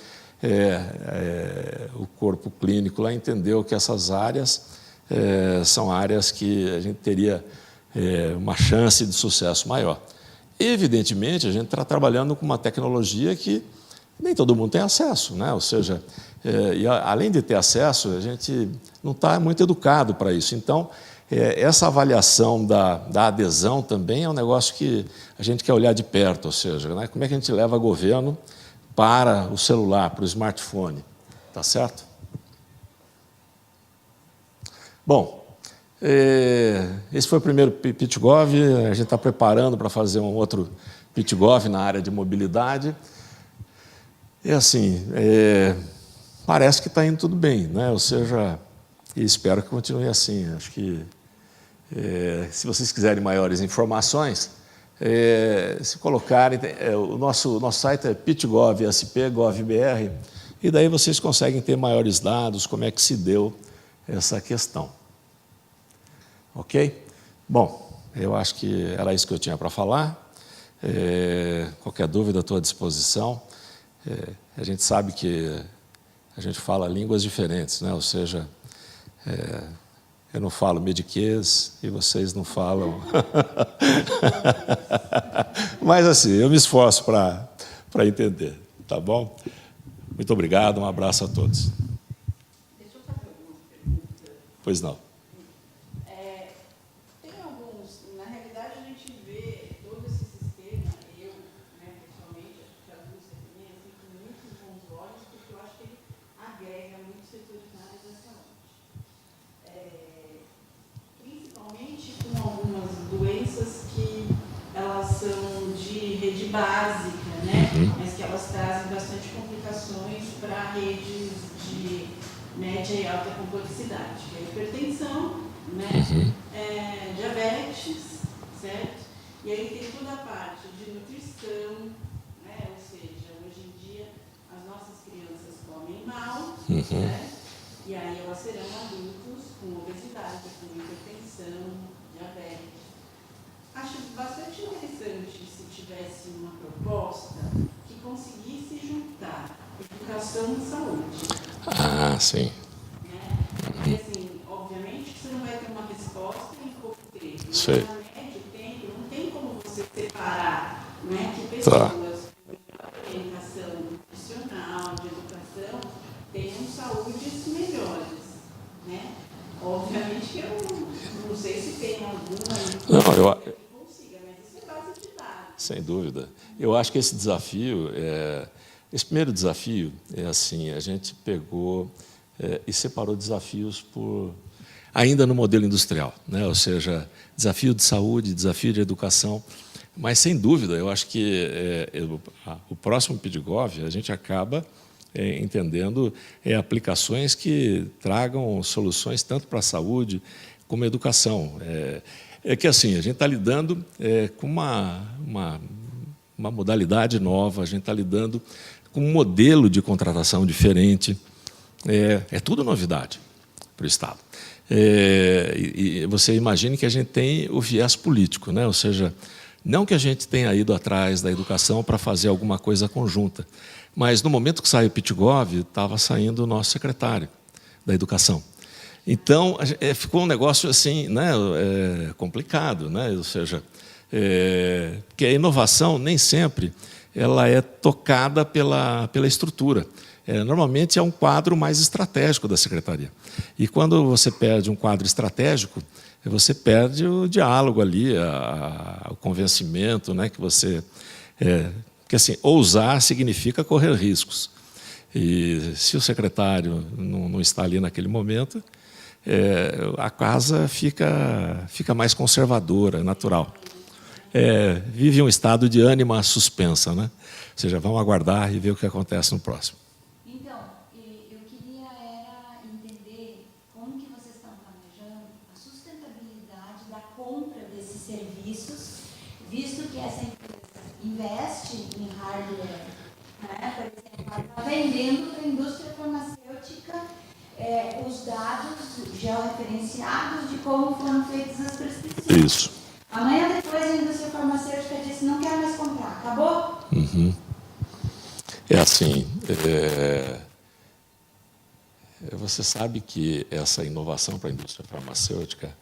o corpo clínico lá entendeu que essas áreas são áreas que a gente teria uma chance de sucesso maior. Evidentemente, a gente está trabalhando com uma tecnologia que nem todo mundo tem acesso, né? Ou seja, e além de ter acesso, a gente não está muito educado para isso. Então, essa avaliação da adesão também é um negócio que a gente quer olhar de perto, ou seja, né? Como é que a gente leva governo para o celular, para o smartphone, tá certo? Bom, esse foi o primeiro PitGov, a gente está preparando para fazer um outro PitGov na área de mobilidade. E assim, parece que está indo tudo bem, né? Ou seja, e espero que continue assim. Acho que, se vocês quiserem maiores informações, se colocarem, o nosso site é pitgov.sp.gov.br, e daí vocês conseguem ter maiores dados, como é que se deu essa questão. Ok? Bom, eu acho que era isso que eu tinha para falar. Qualquer dúvida, estou à disposição. A gente sabe que a gente fala línguas diferentes, né? Ou seja, eu não falo mediquês e vocês não falam. Mas, assim, eu me esforço para entender, tá bom? Muito obrigado, um abraço a todos. Deixa eu fazer algumas perguntas. Pois não. Tem alguns, na realidade, a gente vê todo esse sistema, eu, né, pessoalmente, acho que a Lúcia também, assim, com muitos bons olhos, porque eu acho que ele agrega muitos setores na área da saúde. Principalmente com algumas doenças que elas são de rede básica, né? Mas que elas trazem bastante complicações para redes de média e alta complexidade, que é a hipertensão, né? Diabetes, certo? E aí tem toda a parte de nutrição, né? Ou seja, hoje em dia as nossas crianças comem mal, certo? E aí elas serão adultos com obesidade, com hipertensão, diabetes. Acho bastante interessante se tivesse uma proposta que conseguisse juntar educação e saúde. Ah, sim. Né? Porque, assim, obviamente, você não vai ter uma resposta em pouco tempo. Mas, Sei. a médio tempo, não tem como você separar, né, que pessoas com orientação nutricional, de educação, tenham saúdes melhores. Né? Obviamente que eu não sei se tem alguma que consiga, mas isso é base de dados. Sem dúvida. Eu acho que esse desafio, esse primeiro desafio é assim, a gente pegou e separou desafios ainda no modelo industrial, né? Ou seja, desafio de saúde, desafio de educação, mas sem dúvida, eu acho que o próximo PitGov a gente acaba entendendo aplicações que tragam soluções tanto para a saúde como a educação. É que assim, a gente está lidando com uma modalidade nova, a gente está lidando com um modelo de contratação diferente, é tudo novidade para o Estado. E você imagine que a gente tem o viés político, né? Ou seja, não que a gente tenha ido atrás da educação para fazer alguma coisa conjunta, mas no momento que saiu o PitGov, estava saindo o nosso secretário da Educação. Então, ficou um negócio assim, né, complicado, né? Ou seja, que a inovação nem sempre ela é tocada pela estrutura. Normalmente é um quadro mais estratégico da secretaria. E quando você perde um quadro estratégico, você perde o diálogo ali, o convencimento, né, que você... Porque, assim, ousar significa correr riscos. E se o secretário não está ali naquele momento, a casa fica mais conservadora, natural. vive um estado de ânima suspensa, né? Ou seja, vamos aguardar e ver o que acontece no próximo. Então, eu queria era entender como que vocês estão planejando a sustentabilidade da compra desses serviços, visto que essa empresa investe em hardware, né? Por exemplo, ela está vendendo para a indústria farmacêutica os dados georreferenciados de como foram feitas as prescrições. Isso. Amanhã depois a indústria farmacêutica disse, não quero mais comprar, acabou? Uhum. É assim, você sabe que essa inovação para a indústria farmacêutica,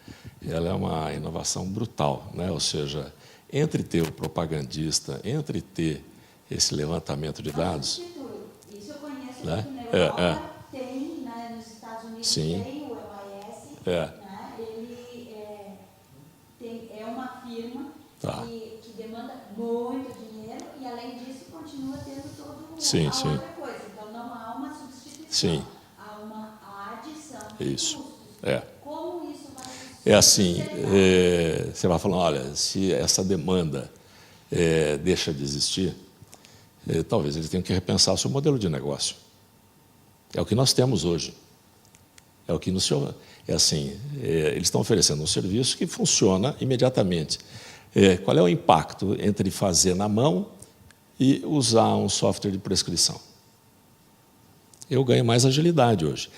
ela é uma inovação brutal, né? Ou seja, entre ter o propagandista, entre ter esse levantamento de dados... Isso eu conheço, né? Porque na Europa tem, né, nos Estados Unidos Sim. tem o LIS, né? Ele é uma firma que demanda muito dinheiro e, além disso, continua tendo todo outra coisa. Então, não há uma substituição, sim. há adição Isso. de custos. É. Como isso vai É assim, você vai falando, olha, se essa demanda deixa de existir, talvez eles tenham que repensar o seu modelo de negócio. É o que nós temos hoje. É o que no seu, assim, eles estão oferecendo um serviço que funciona imediatamente. Qual é o impacto entre fazer na mão e usar um software de prescrição? Eu ganho mais agilidade hoje.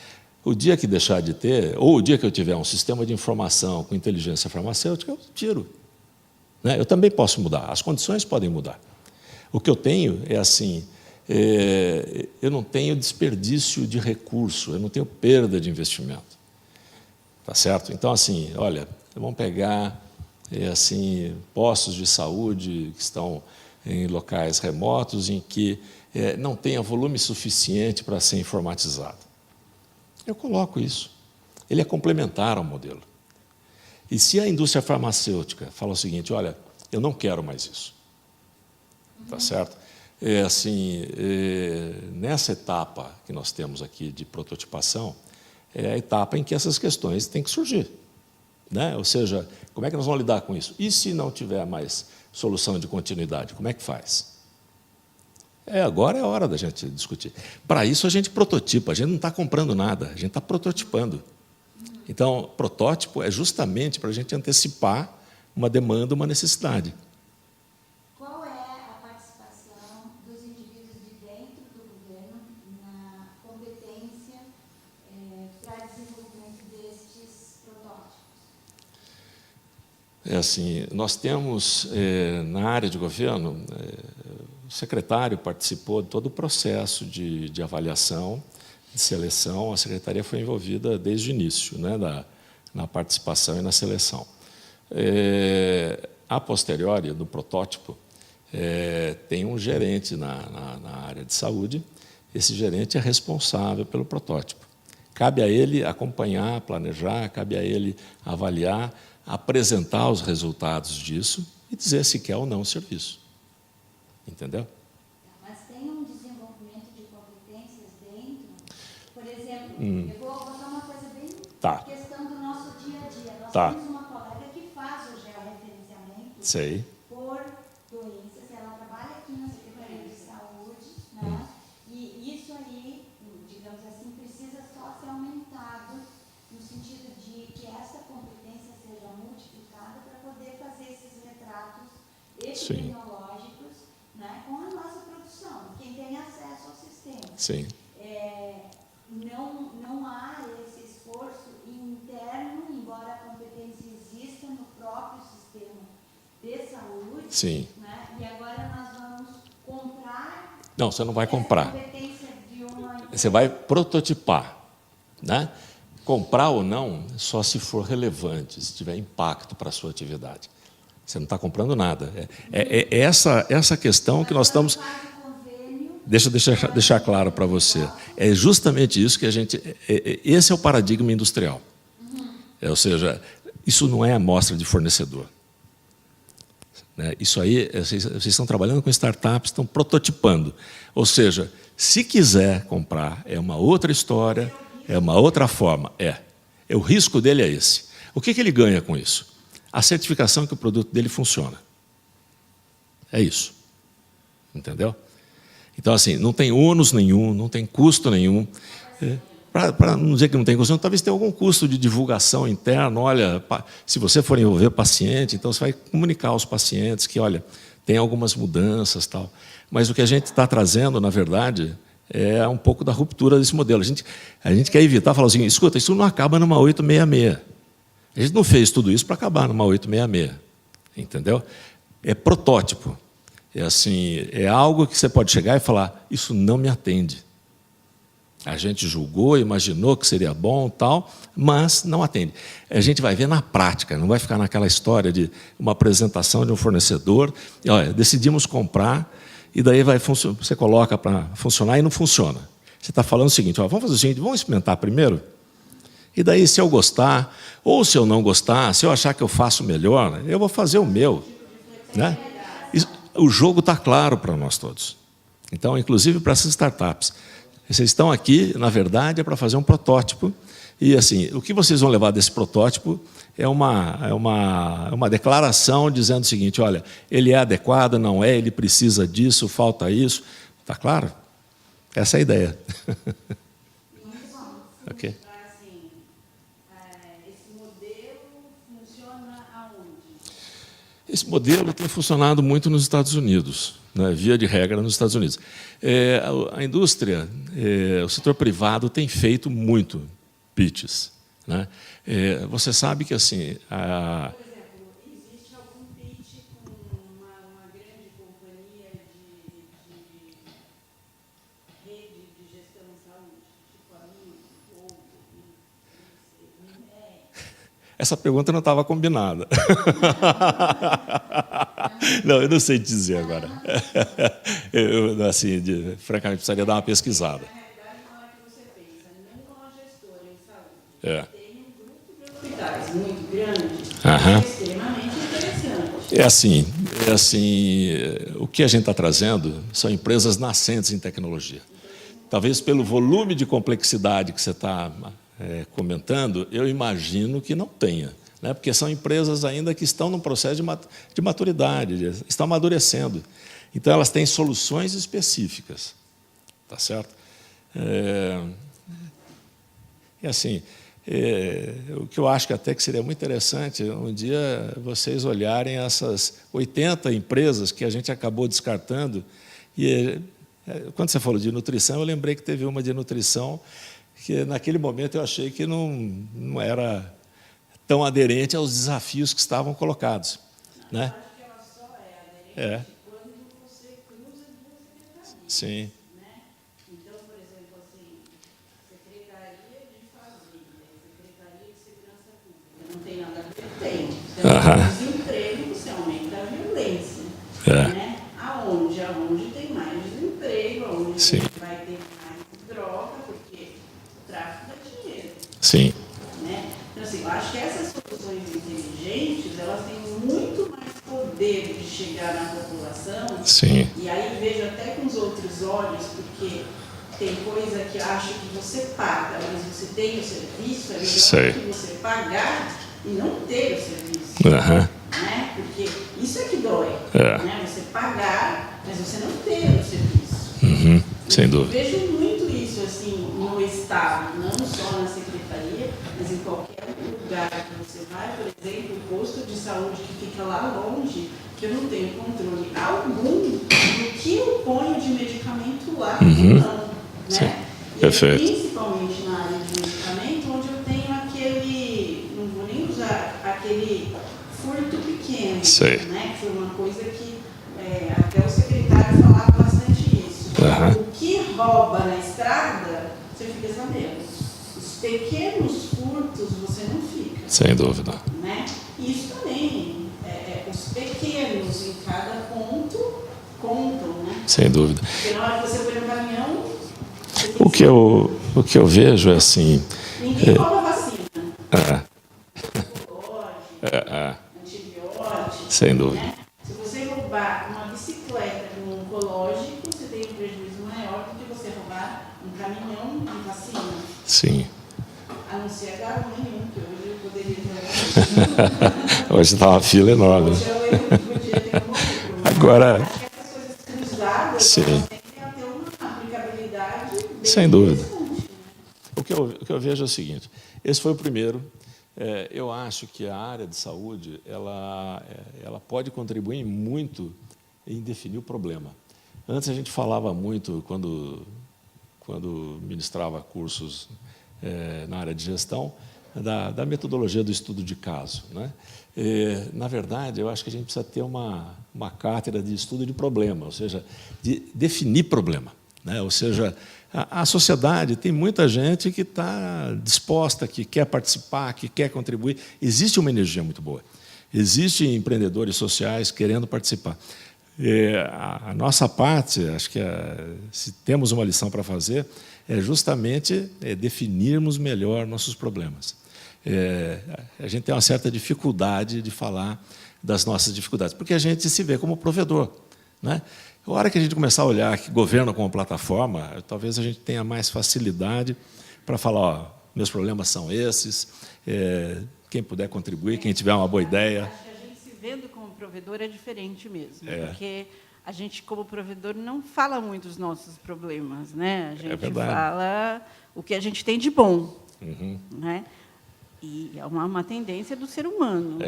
O dia que deixar de ter, ou o dia que eu tiver um sistema de informação com inteligência farmacêutica, eu tiro. Né? Eu também posso mudar, as condições podem mudar. O que eu tenho é assim, eu não tenho desperdício de recurso, eu não tenho perda de investimento. Tá certo? Então, assim, olha, vamos pegar assim, postos de saúde que estão em locais remotos em que não tenha volume suficiente para ser informatizado. Eu coloco isso. Ele é complementar ao modelo. E se a indústria farmacêutica fala o seguinte, olha, eu não quero mais isso, tá certo? Nessa etapa que nós temos aqui de prototipação, é a etapa em que essas questões têm que surgir. Né? Ou seja, como é que nós vamos lidar com isso? E se não tiver mais solução de continuidade, como é que faz? Agora é a hora da gente discutir. Para isso a gente prototipa, a gente não está comprando nada, a gente está prototipando. Então, protótipo é justamente para a gente antecipar uma demanda, uma necessidade. Qual é a participação dos indivíduos de dentro do governo na competência para desenvolvimento destes protótipos? Assim, nós temos, na área de governo, o secretário participou de todo o processo de avaliação, de seleção. A secretaria foi envolvida desde o início, né, na participação e na seleção. A posteriori, do protótipo, tem um gerente na área de saúde. Esse gerente é responsável pelo protótipo. Cabe a ele acompanhar, planejar, cabe a ele avaliar, apresentar os resultados disso e dizer se quer ou não o serviço. Entendeu? Mas tem um desenvolvimento de competências dentro. Por exemplo, eu vou botar uma coisa bem questão do nosso dia a dia. Nós temos uma colega que faz o georreferenciamento por doenças. Ela trabalha aqui na Secretaria de Saúde, né? E isso aí, digamos assim, precisa só ser aumentado no sentido de que essa competência seja multiplicada para poder fazer esses retratos epidemiológicos, né, com a nossa produção, quem tem acesso ao sistema. Sim. Não há esse esforço interno, embora a competência exista no próprio sistema de saúde. Sim. Né, e agora nós vamos comprar. Não, você não vai comprar. Competência de uma... Você vai prototipar. Né? Comprar ou não, só se for relevante, se tiver impacto para a sua atividade. Você não está comprando nada. Essa questão que nós estamos... Deixa eu deixar claro para você. É justamente isso que a gente... Esse é o paradigma industrial. Ou seja, isso não é amostra de fornecedor. Isso aí, vocês estão trabalhando com startups, estão prototipando. Ou seja, se quiser comprar, é uma outra história, é uma outra forma. O risco dele é esse. O que ele ganha com isso? A certificação que o produto dele funciona. É isso. Entendeu? Então, assim, não tem ônus nenhum, não tem custo nenhum. Para não dizer que não tem custo, talvez tenha algum custo de divulgação interna. Olha, se você for envolver paciente, então você vai comunicar aos pacientes que, olha, tem algumas mudanças, tal. Mas o que a gente está trazendo, na verdade, é um pouco da ruptura desse modelo. A gente quer evitar falar assim, escuta, isso não acaba numa 866. A gente não fez tudo isso para acabar numa 866. Entendeu? É protótipo. É assim, é algo que você pode chegar e falar, isso não me atende. A gente julgou, imaginou que seria bom, tal, mas não atende. A gente vai ver na prática, não vai ficar naquela história de uma apresentação de um fornecedor, e, olha, decidimos comprar, e daí você coloca para funcionar e não funciona. Você está falando o seguinte, ó, vamos fazer o seguinte, vamos experimentar primeiro, e daí se eu gostar, ou se eu não gostar, se eu achar que eu faço melhor, eu vou fazer o meu. Né? O jogo está claro para nós todos. Então, inclusive para essas startups. Vocês estão aqui, na verdade, é para fazer um protótipo. E, assim, o que vocês vão levar desse protótipo é uma declaração dizendo o seguinte, olha, ele é adequado, não é, ele precisa disso, falta isso. Está claro? Essa é a ideia. Ok. Esse modelo funciona aonde? Esse modelo tem funcionado muito nos Estados Unidos. Né, via de regra nos Estados Unidos. A indústria, o setor privado tem feito muito pitches. Né? Você sabe que assim... Por exemplo, existe algum pitch com uma grande companhia de rede de gestão de saúde, tipo a Mil, ou Essa pergunta não estava combinada. Não, eu não sei dizer agora. Eu, assim, francamente, precisaria dar uma pesquisada. Na realidade, não é que você pensa, numa gestora em saúde, tem um grupo de hospitais muito grande, extremamente interessante. É assim, o que a gente está trazendo são empresas nascentes em tecnologia. Talvez pelo volume de complexidade que você está comentando, eu imagino que não tenha. Né? Porque são empresas ainda que estão num processo de maturidade, estão amadurecendo. Então, elas têm soluções específicas. Tá certo? E assim, o que eu acho que até que seria muito interessante, um dia vocês olharem essas 80 empresas que a gente acabou descartando. E quando você falou de nutrição, eu lembrei que teve uma de nutrição que, naquele momento, eu achei que não era tão aderente aos desafios que estavam colocados. Né? Acho que ela só é aderente quando você cruza duas secretarias. Sim. Né? Então, por exemplo, assim, Secretaria de Fazenda, Secretaria de Segurança Pública, não tem nada a ver? Tem. Então, desemprego, você aumenta a violência. Né? Aonde tem mais desemprego, aonde vai ter mais droga, porque o tráfico dá dinheiro. Sim. Né? Então, assim, eu acho que essas soluções inteligentes, elas têm muito mais poder de chegar na população. Sim. E aí vejo até com os outros olhos, porque tem coisa que acho que você paga, mas você tem o serviço, é melhor que você pagar e não ter o serviço. Né? Porque isso é que dói. Né? Você pagar, mas você não ter o serviço. Sem dúvida. Vejo muito isso assim, no Estado, não só na Secretaria, mas em qualquer lugar que você vai, por exemplo, o posto de saúde que fica lá longe, que eu não tenho controle algum do que eu ponho de medicamento lá ou não. Né? Perfeito. Principalmente na área de medicamento, onde eu tenho aquele, não vou nem usar, aquele furto pequeno, né? Que foi uma coisa que até o secretário falava bastante isso. O que rouba na estrada, você fica sabendo. Os pequenos furtos, você não fica. Sem dúvida. Né? E isso também, os pequenos em cada ponto contam, né? Sem dúvida. Porque na hora que você põe no caminhão... O que eu vejo é assim... Ninguém rouba vacina. Antibiótico. Sem dúvida. Né? Se você roubar uma bicicleta no oncológico, você tem um prejuízo maior do que você roubar um caminhão de vacina. Sim. A não ser a H1 nenhum, que hoje eu poderia ter. Hoje está uma fila enorme. Hoje eu podia ter morrido. Agora, acho que essas coisas cruzadas, sim, elas tendem a ter uma aplicabilidade bem sem dúvida. interessante, né? O que eu vejo é o seguinte, esse foi o primeiro. Eu acho que a área de saúde ela pode contribuir muito em definir o problema. Antes a gente falava muito, quando ministrava cursos na área de gestão, da metodologia do estudo de caso, né? Na verdade, eu acho que a gente precisa ter uma cátedra de estudo de problema, ou seja, de definir problema, né? Ou seja, a sociedade tem muita gente que está disposta, que quer participar, que quer contribuir. Existe uma energia muito boa. Existem empreendedores sociais querendo participar. A nossa parte, acho que se temos uma lição para fazer, é justamente definirmos melhor nossos problemas. A gente tem uma certa dificuldade de falar das nossas dificuldades, porque a gente se vê como provedor, né? A hora que a gente começar a olhar que governo como plataforma, talvez a gente tenha mais facilidade para falar, ó, meus problemas são esses, quem puder contribuir, quem tiver uma boa ideia. Acho que a gente se vendo como provedor é diferente mesmo, porque a gente, como provedor, não fala muito dos nossos problemas, né? A gente fala o que a gente tem de bom, né? E é uma tendência do ser humano,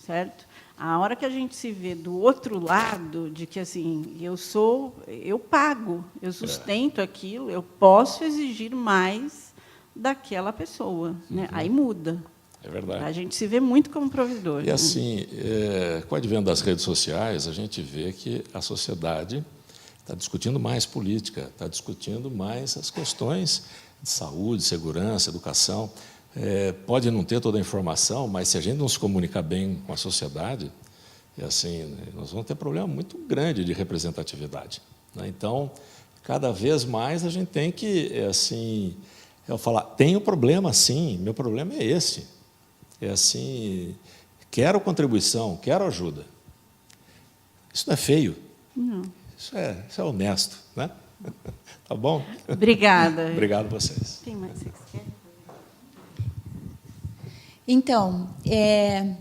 certo? A hora que a gente se vê do outro lado, de que assim, eu pago, eu sustento aquilo, eu posso exigir mais daquela pessoa, né? Aí muda. É verdade. A gente se vê muito como provedor. E assim, com o advento das redes sociais, a gente vê que a sociedade está discutindo mais política, está discutindo mais as questões de saúde, segurança, educação. Pode não ter toda a informação, mas se a gente não se comunicar bem com a sociedade, assim, nós vamos ter um problema muito grande de representatividade, né? Então, cada vez mais a gente tem que, assim, eu falar, tenho problema sim, meu problema é esse. Assim, quero contribuição, quero ajuda. Isso não é feio. Não. Isso é honesto, né? Tá bom? Obrigada. Obrigado a vocês. Tem mais que você quer? Então,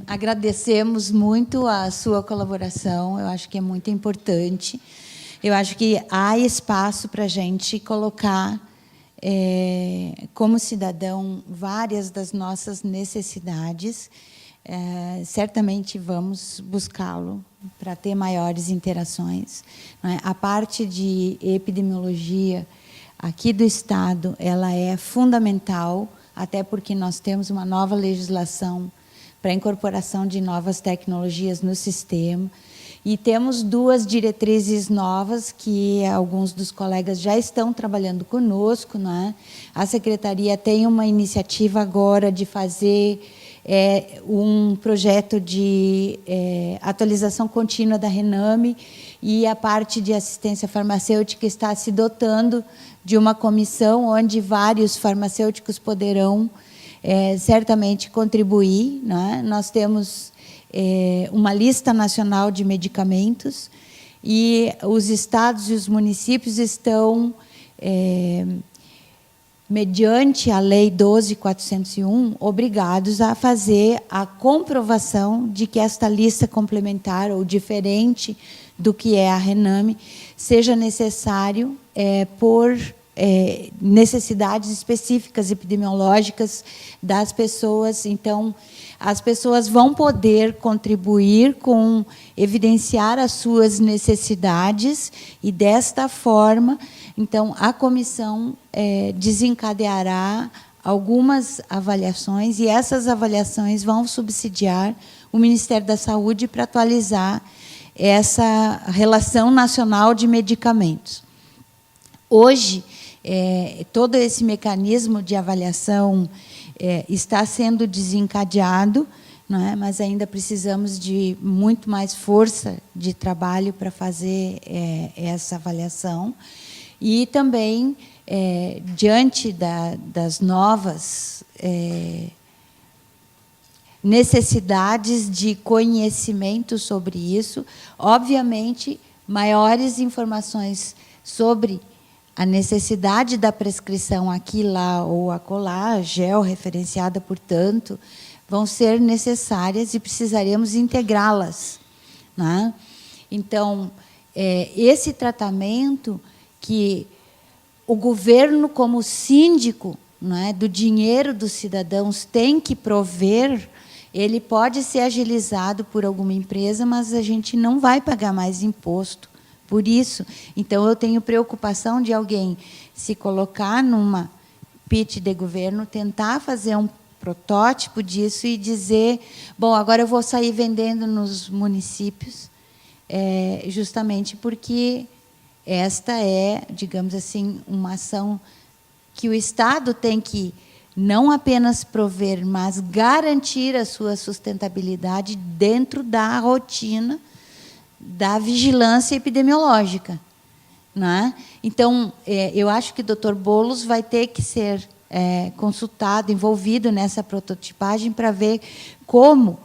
agradecemos muito a sua colaboração, eu acho que é muito importante. Eu acho que há espaço para a gente colocar, como cidadão, várias das nossas necessidades. Certamente vamos buscá-lo para ter maiores interações, não é? A parte de epidemiologia aqui do Estado, ela é fundamental, até porque nós temos uma nova legislação para a incorporação de novas tecnologias no sistema. E temos 2 diretrizes novas que alguns dos colegas já estão trabalhando conosco, né? A Secretaria tem uma iniciativa agora de fazer um projeto de atualização contínua da RENAME, e a parte de assistência farmacêutica está se dotando de uma comissão onde vários farmacêuticos poderão certamente contribuir, né? Nós temos uma lista nacional de medicamentos e os estados e os municípios estão, mediante a Lei 12.401, obrigados a fazer a comprovação de que esta lista complementar ou diferente do que é a RENAME seja necessário por necessidades específicas epidemiológicas das pessoas. Então, as pessoas vão poder contribuir com evidenciar as suas necessidades e, desta forma, então, a comissão desencadeará algumas avaliações e essas avaliações vão subsidiar o Ministério da Saúde para atualizar essa relação nacional de medicamentos. Hoje, todo esse mecanismo de avaliação está sendo desencadeado, não é? Mas ainda precisamos de muito mais força de trabalho para fazer essa avaliação. E também, diante das novas necessidades de conhecimento sobre isso, obviamente, maiores informações sobre a necessidade da prescrição aqui, lá ou acolá, georreferenciada, portanto, vão ser necessárias e precisaremos integrá-las, né? Então, esse tratamento que o governo, como síndico, né, do dinheiro dos cidadãos, tem que prover, ele pode ser agilizado por alguma empresa, mas a gente não vai pagar mais imposto por isso. Então, eu tenho preocupação de alguém se colocar numa pitch de governo, tentar fazer um protótipo disso e dizer, bom, agora eu vou sair vendendo nos municípios, justamente porque esta é, digamos assim, uma ação que o Estado tem que não apenas prover, mas garantir a sua sustentabilidade dentro da rotina da vigilância epidemiológica, né? Então, eu acho que o Dr. Boulos vai ter que ser consultado, envolvido nessa prototipagem para ver como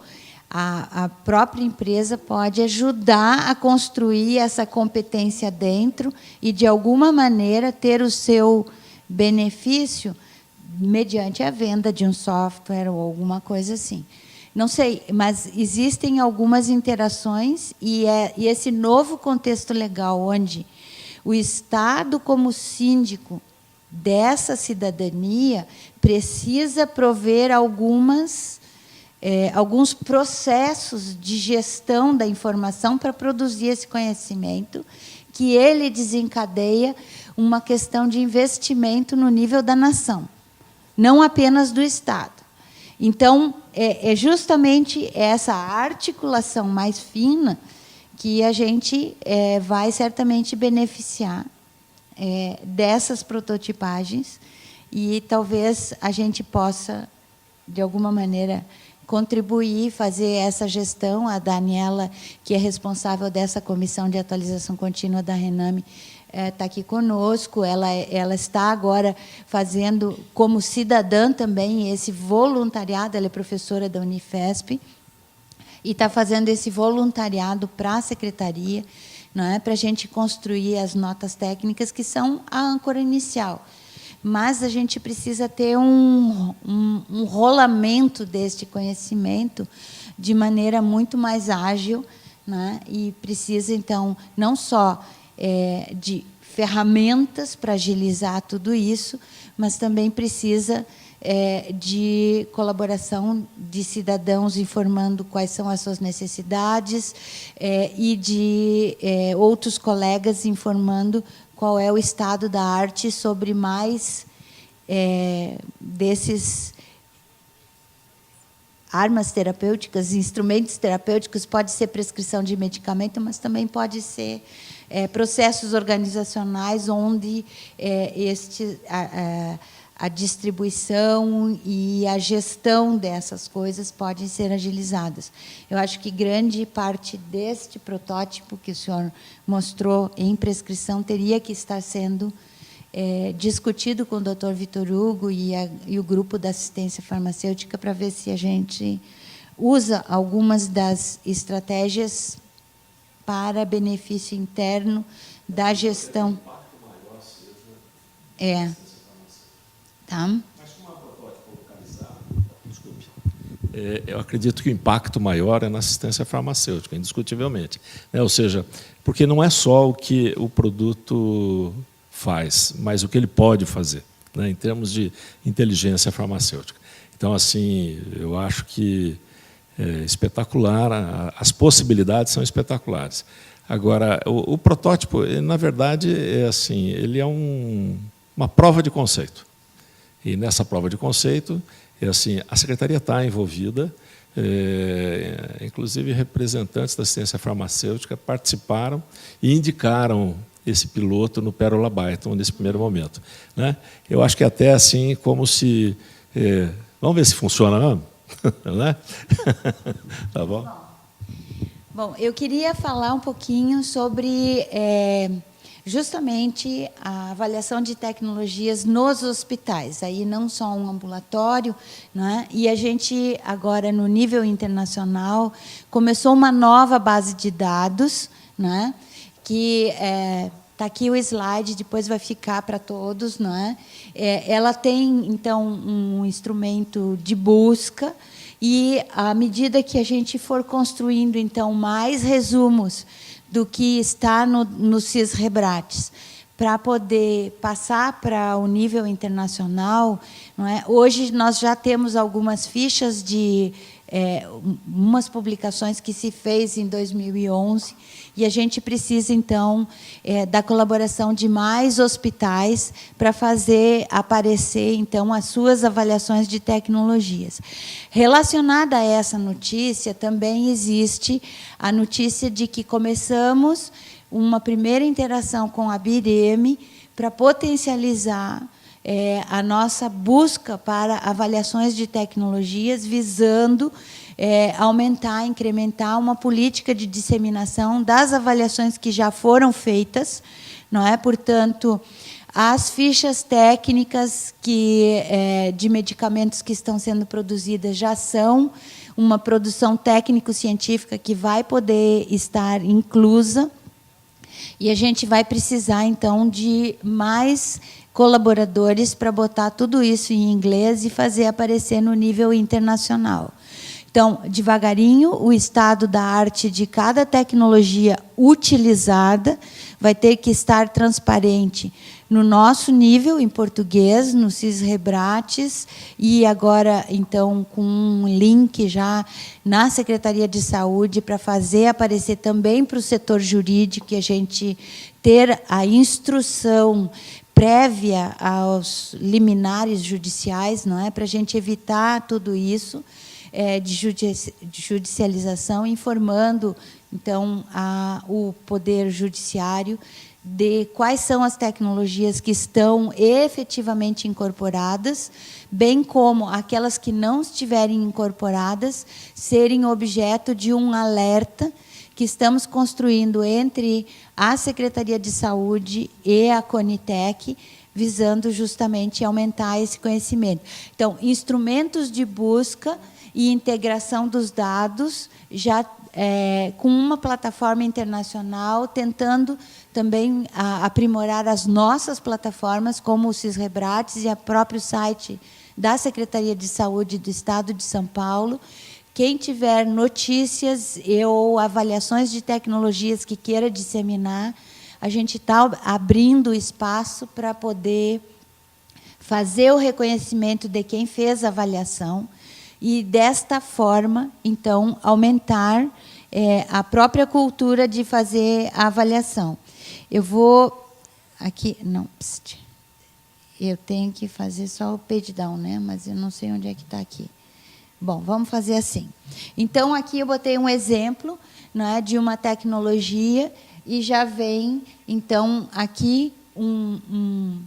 a própria empresa pode ajudar a construir essa competência dentro e, de alguma maneira, ter o seu benefício mediante a venda de um software ou alguma coisa assim. Não sei, mas existem algumas interações e esse novo contexto legal, onde o Estado, como síndico dessa cidadania, precisa prover alguns processos de gestão da informação para produzir esse conhecimento, que ele desencadeia uma questão de investimento no nível da nação, não apenas do Estado. Então, é justamente essa articulação mais fina que a gente vai certamente beneficiar dessas prototipagens e talvez a gente possa, de alguma maneira, contribuir, fazer essa gestão. A Daniela, que é responsável dessa comissão de atualização contínua da Rename, está aqui conosco. Ela está agora fazendo, como cidadã também, esse voluntariado. Ela é professora da Unifesp e está fazendo esse voluntariado para a secretaria, não é, para a gente construir as notas técnicas, que são a âncora inicial. Mas a gente precisa ter um rolamento deste conhecimento de maneira muito mais ágil, né? E precisa, então, não só de ferramentas para agilizar tudo isso, mas também precisa de colaboração de cidadãos informando quais são as suas necessidades e de outros colegas informando qual é o estado da arte sobre mais desses armas terapêuticas, instrumentos terapêuticos. Pode ser prescrição de medicamento, mas também pode ser processos organizacionais onde a distribuição e a gestão dessas coisas podem ser agilizadas. Eu acho que grande parte deste protótipo que o senhor mostrou em prescrição teria que estar sendo discutido com o Dr. Vitor Hugo e o grupo da assistência farmacêutica para ver se a gente usa algumas das estratégias para benefício interno da gestão. Tá? Mas com uma protótipo localizada, desculpe, eu acredito que o impacto maior é na assistência farmacêutica, indiscutivelmente. Ou seja, porque não é só o que o produto faz, mas o que ele pode fazer, né, em termos de inteligência farmacêutica. Então, assim, eu acho que é espetacular, as possibilidades são espetaculares. Agora, o protótipo, na verdade, assim, ele é uma prova de conceito. E nessa prova de conceito, assim, a secretaria está envolvida, inclusive representantes da assistência farmacêutica participaram e indicaram esse piloto no Pérola Byton nesse primeiro momento, né? Eu acho que até assim como se vamos ver se funciona mesmo, né? Tá bom? Bom, eu queria falar um pouquinho sobre justamente a avaliação de tecnologias nos hospitais, aí não só um ambulatório, né? E a gente agora no nível internacional começou uma nova base de dados, né? Que está aqui o slide, depois vai ficar para todos, né? Ela tem então um instrumento de busca e à medida que a gente for construindo então mais resumos do que está no CIS-Rebrates, para poder passar para o nível internacional, não é? Hoje nós já temos algumas fichas de umas publicações que se fez em 2011, e a gente precisa, então, da colaboração de mais hospitais para fazer aparecer, então, as suas avaliações de tecnologias. Relacionada a essa notícia, também existe a notícia de que começamos uma primeira interação com a BIREME para potencializar a nossa busca para avaliações de tecnologias, visando aumentar, incrementar uma política de disseminação das avaliações que já foram feitas, não é? Portanto, as fichas técnicas de medicamentos que estão sendo produzidas já são uma produção técnico-científica que vai poder estar inclusa, e a gente vai precisar, então, de mais colaboradores para botar tudo isso em inglês e fazer aparecer no nível internacional. Então, devagarinho, o estado da arte de cada tecnologia utilizada vai ter que estar transparente no nosso nível, em português, no CIS-Rebrates, e agora, então, com um link já na Secretaria de Saúde para fazer aparecer também para o setor jurídico, e a gente ter a instrução prévia aos liminares judiciais, não é? Para a gente evitar tudo isso de judicialização, informando, então, o Poder Judiciário de quais são as tecnologias que estão efetivamente incorporadas, bem como aquelas que não estiverem incorporadas, serem objeto de um alerta que estamos construindo entre a Secretaria de Saúde e a Conitec, visando justamente aumentar esse conhecimento. Então, instrumentos de busca e integração dos dados, já com uma plataforma internacional, tentando também aprimorar as nossas plataformas, como o CIS-Rebrates e o próprio site da Secretaria de Saúde do Estado de São Paulo. Quem tiver notícias ou avaliações de tecnologias que queira disseminar, a gente está abrindo espaço para poder fazer o reconhecimento de quem fez a avaliação e, desta forma, então, aumentar a própria cultura de fazer a avaliação. Eu vou aqui, não, eu tenho que fazer só o page down, né? Mas eu não sei onde é que está aqui. Bom, vamos fazer assim. Então, aqui eu botei um exemplo, né, de uma tecnologia, e já vem, então, aqui um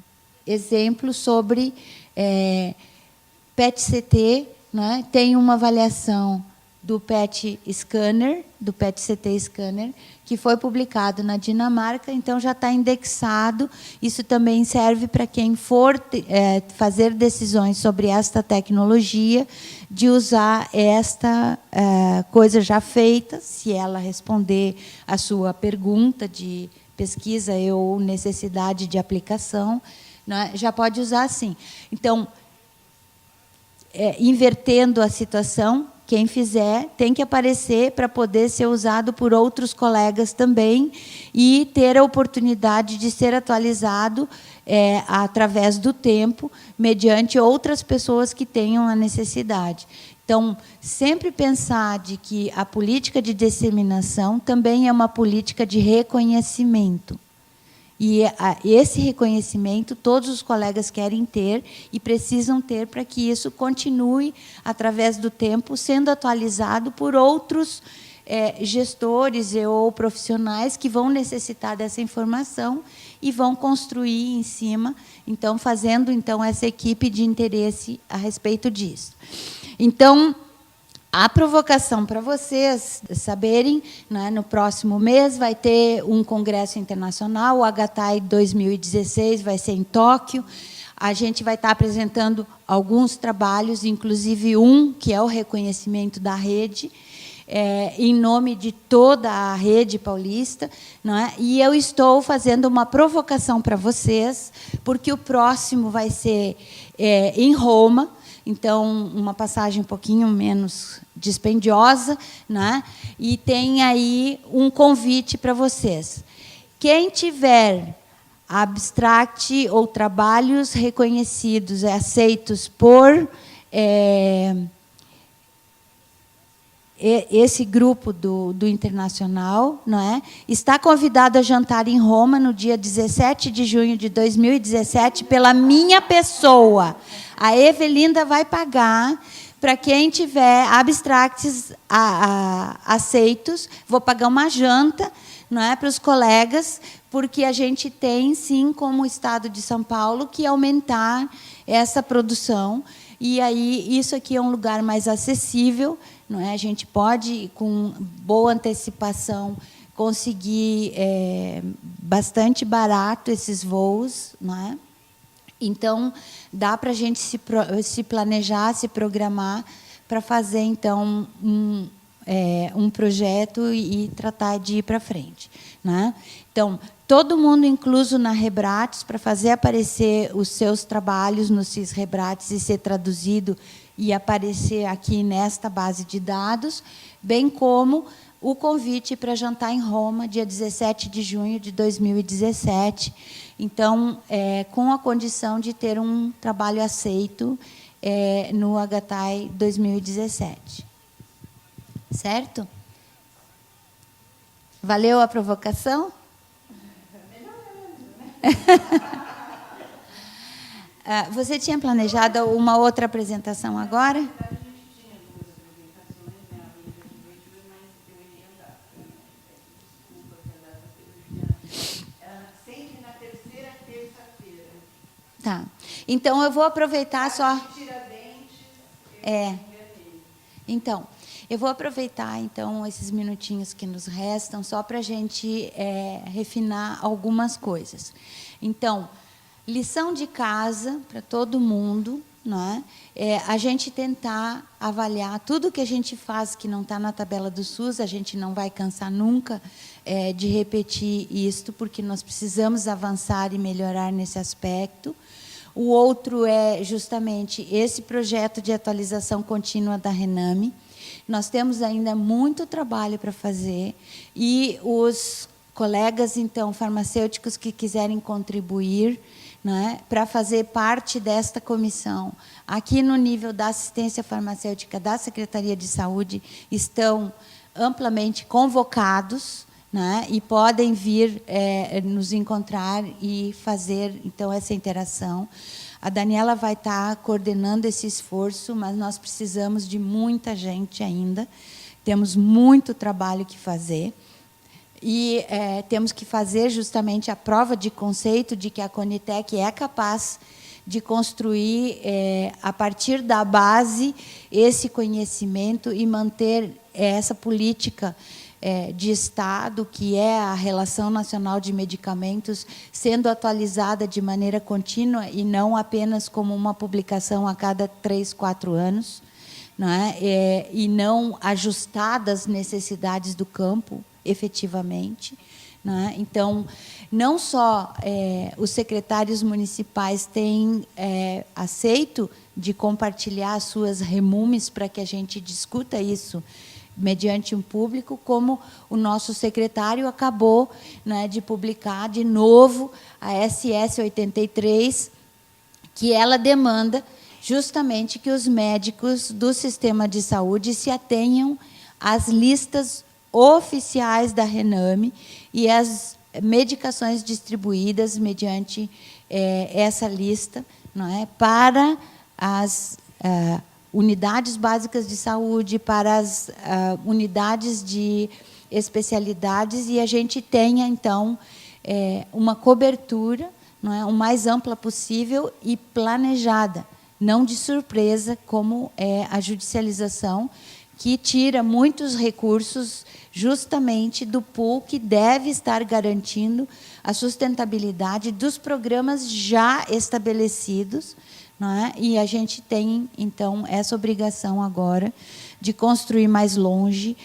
exemplo sobre PET-CT, né? Tem uma avaliação do PET Scanner, do PET-CT Scanner, que foi publicado na Dinamarca, então já está indexado. Isso também serve para quem for fazer decisões sobre esta tecnologia, de usar esta coisa já feita, se ela responder a sua pergunta de pesquisa ou necessidade de aplicação, né, já pode usar assim. Então, invertendo a situação, quem fizer tem que aparecer para poder ser usado por outros colegas também e ter a oportunidade de ser atualizado através do tempo, mediante outras pessoas que tenham a necessidade. Então, sempre pensar de que a política de disseminação também é uma política de reconhecimento. E esse reconhecimento todos os colegas querem ter e precisam ter para que isso continue, através do tempo, sendo atualizado por outros gestores ou profissionais que vão necessitar dessa informação e vão construir em cima, então, fazendo então essa equipe de interesse a respeito disso. Então, a provocação para vocês saberem, né, no próximo mês vai ter um congresso internacional, o HTAI 2016 vai ser em Tóquio. A gente vai estar apresentando alguns trabalhos, inclusive um que é o reconhecimento da rede, em nome de toda a rede paulista, não é? E eu estou fazendo uma provocação para vocês, porque o próximo vai ser em Roma. Então, uma passagem um pouquinho menos dispendiosa, né? E tem aí um convite para vocês. Quem tiver abstract ou trabalhos reconhecidos, aceitos por esse grupo do Internacional, não é? Está convidado a jantar em Roma no dia 17 de junho de 2017 pela minha pessoa. A Evelinda vai pagar para quem tiver abstracts aceitos. Vou pagar uma janta, não é, para os colegas, porque a gente tem, sim, como Estado de São Paulo, que aumentar essa produção. E aí isso aqui é um lugar mais acessível, não é? A gente pode, com boa antecipação, conseguir bastante barato esses voos, não é? Então, dá para a gente se planejar, se programar para fazer, então, um projeto e tratar de ir para frente, né? Então, todo mundo incluso na Rebrates para fazer aparecer os seus trabalhos no Cisrebrates e ser traduzido e aparecer aqui nesta base de dados, bem como o convite para jantar em Roma, dia 17 de junho de 2017. Então, com a condição de ter um trabalho aceito no HTAI 2017. Certo? Valeu a provocação? Você tinha planejado uma outra apresentação agora? Sempre na terceira terça-feira. Tá. Então, eu vou aproveitar só... Então, eu vou aproveitar, então, esses minutinhos que nos restam, só para a gente refinar algumas coisas. Então, lição de casa para todo mundo, não é? A gente tentar avaliar tudo que a gente faz que não está na tabela do SUS, a gente não vai cansar nunca de repetir isto, porque nós precisamos avançar e melhorar nesse aspecto. O outro é justamente esse projeto de atualização contínua da Rename. Nós temos ainda muito trabalho para fazer e os colegas, então, farmacêuticos que quiserem contribuir, né, para fazer parte desta comissão, aqui no nível da assistência farmacêutica da Secretaria de Saúde, estão amplamente convocados, né, e podem vir nos encontrar e fazer, então, essa interação. A Daniela vai estar coordenando esse esforço, mas nós precisamos de muita gente ainda. Temos muito trabalho que fazer. E temos que fazer justamente a prova de conceito de que a Conitec é capaz de construir, a partir da base, esse conhecimento e manter essa política de Estado, que é a Relação Nacional de Medicamentos, sendo atualizada de maneira contínua e não apenas como uma publicação a cada 3, 4 anos, não é? E não ajustada às necessidades do campo, efetivamente. Não é? Então, não só os secretários municipais têm aceito de compartilhar as suas remumes para que a gente discuta isso mediante um público, como o nosso secretário acabou, né, de publicar de novo a SS 83, que ela demanda justamente que os médicos do sistema de saúde se atenham às listas oficiais da Rename e às medicações distribuídas mediante essa lista, não é, para as unidades básicas de saúde, para as unidades de especialidades, e a gente tenha, então, uma cobertura, não é, o mais ampla possível e planejada, não de surpresa, como é a judicialização, que tira muitos recursos justamente do pool que deve estar garantindo a sustentabilidade dos programas já estabelecidos, não é? E a gente tem, então, essa obrigação agora de construir mais longe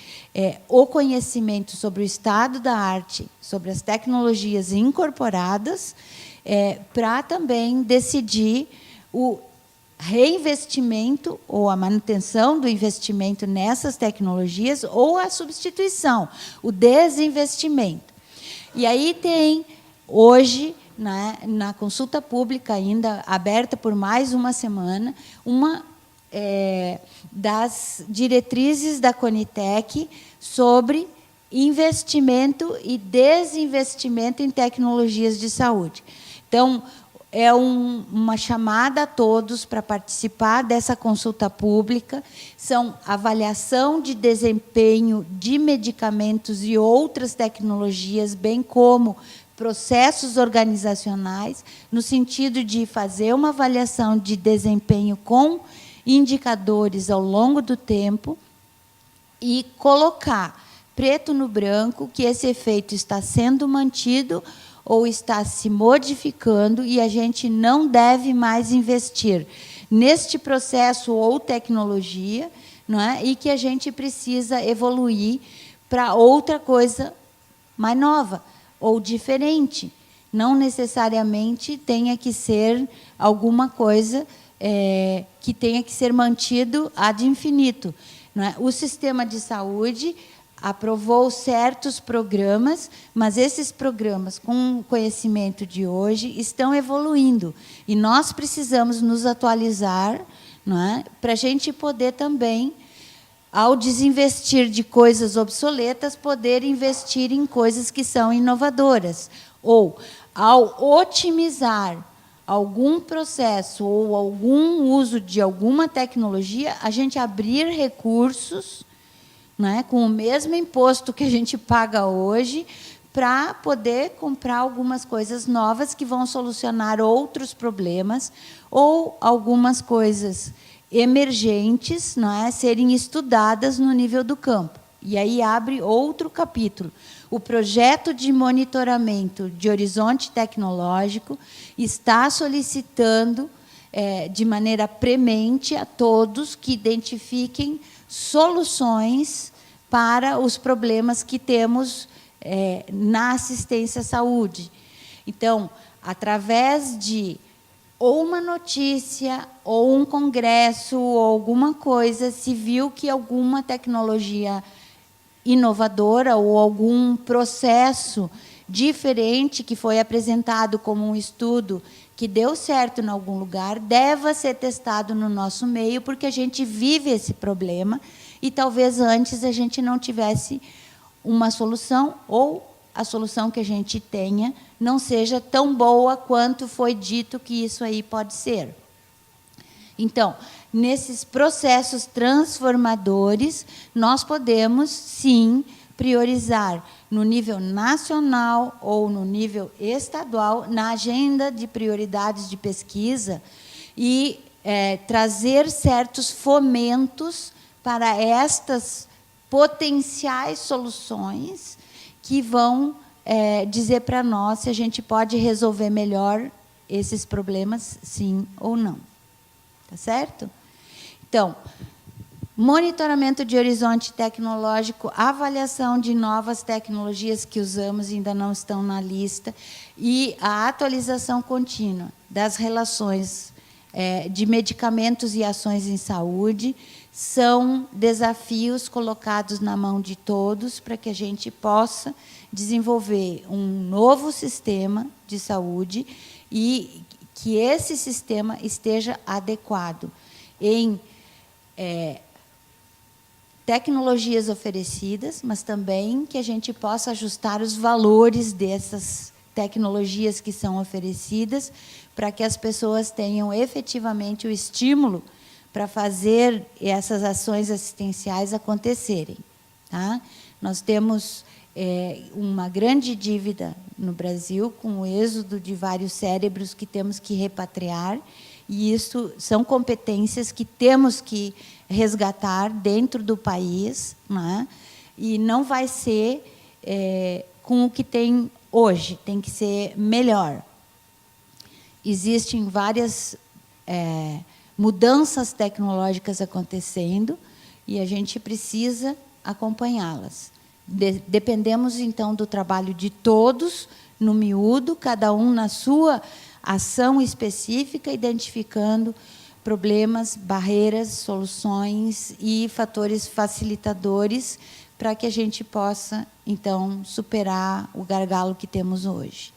o conhecimento sobre o estado da arte, sobre as tecnologias incorporadas, para também decidir reinvestimento ou a manutenção do investimento nessas tecnologias ou a substituição, o desinvestimento. E aí tem, hoje, né, na consulta pública ainda, aberta por mais uma semana, uma das diretrizes da Conitec sobre investimento e desinvestimento em tecnologias de saúde. Então, é uma chamada a todos para participar dessa consulta pública. São avaliação de desempenho de medicamentos e outras tecnologias, bem como processos organizacionais, no sentido de fazer uma avaliação de desempenho com indicadores ao longo do tempo e colocar preto no branco que esse efeito está sendo mantido ou está se modificando e a gente não deve mais investir neste processo ou tecnologia, não é? E que a gente precisa evoluir para outra coisa mais nova ou diferente. Não necessariamente tenha que ser alguma coisa que tenha que ser mantido ad infinito. Não é? O sistema de saúde aprovou certos programas, mas esses programas, com o conhecimento de hoje, estão evoluindo. E nós precisamos nos atualizar, não é? Para a gente poder também, ao desinvestir de coisas obsoletas, poder investir em coisas que são inovadoras. Ou, ao otimizar algum processo ou algum uso de alguma tecnologia, a gente abrir recursos, né, com o mesmo imposto que a gente paga hoje, para poder comprar algumas coisas novas que vão solucionar outros problemas ou algumas coisas emergentes, não é, serem estudadas no nível do campo. E aí abre outro capítulo. O projeto de monitoramento de horizonte tecnológico está solicitando, de maneira premente, a todos que identifiquem soluções para os problemas que temos na assistência à saúde. Então, através de ou uma notícia, ou um congresso, ou alguma coisa, se viu que alguma tecnologia inovadora ou algum processo diferente que foi apresentado como um estudo que deu certo em algum lugar, deva ser testado no nosso meio, porque a gente vive esse problema e talvez antes a gente não tivesse uma solução ou a solução que a gente tenha não seja tão boa quanto foi dito que isso aí pode ser. Então, nesses processos transformadores, nós podemos, sim, priorizar no nível nacional ou no nível estadual, na agenda de prioridades de pesquisa, e trazer certos fomentos para estas potenciais soluções que vão dizer para nós se a gente pode resolver melhor esses problemas, sim ou não. Tá certo? Então, monitoramento de horizonte tecnológico, avaliação de novas tecnologias que usamos e ainda não estão na lista, e a atualização contínua das relações de medicamentos e ações em saúde são desafios colocados na mão de todos para que a gente possa desenvolver um novo sistema de saúde e que esse sistema esteja adequado em tecnologias oferecidas, mas também que a gente possa ajustar os valores dessas tecnologias que são oferecidas para que as pessoas tenham efetivamente o estímulo para fazer essas ações assistenciais acontecerem. Tá? Nós temos uma grande dívida no Brasil, com o êxodo de vários cérebros que temos que repatriar, e isso são competências que temos que resgatar dentro do país, né? E não vai ser com o que tem hoje, tem que ser melhor. Existem várias mudanças tecnológicas acontecendo e a gente precisa acompanhá-las. Dependemos, então, do trabalho de todos, no miúdo, cada um na sua ação específica, identificando problemas, barreiras, soluções e fatores facilitadores para que a gente possa, então, superar o gargalo que temos hoje.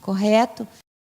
Correto?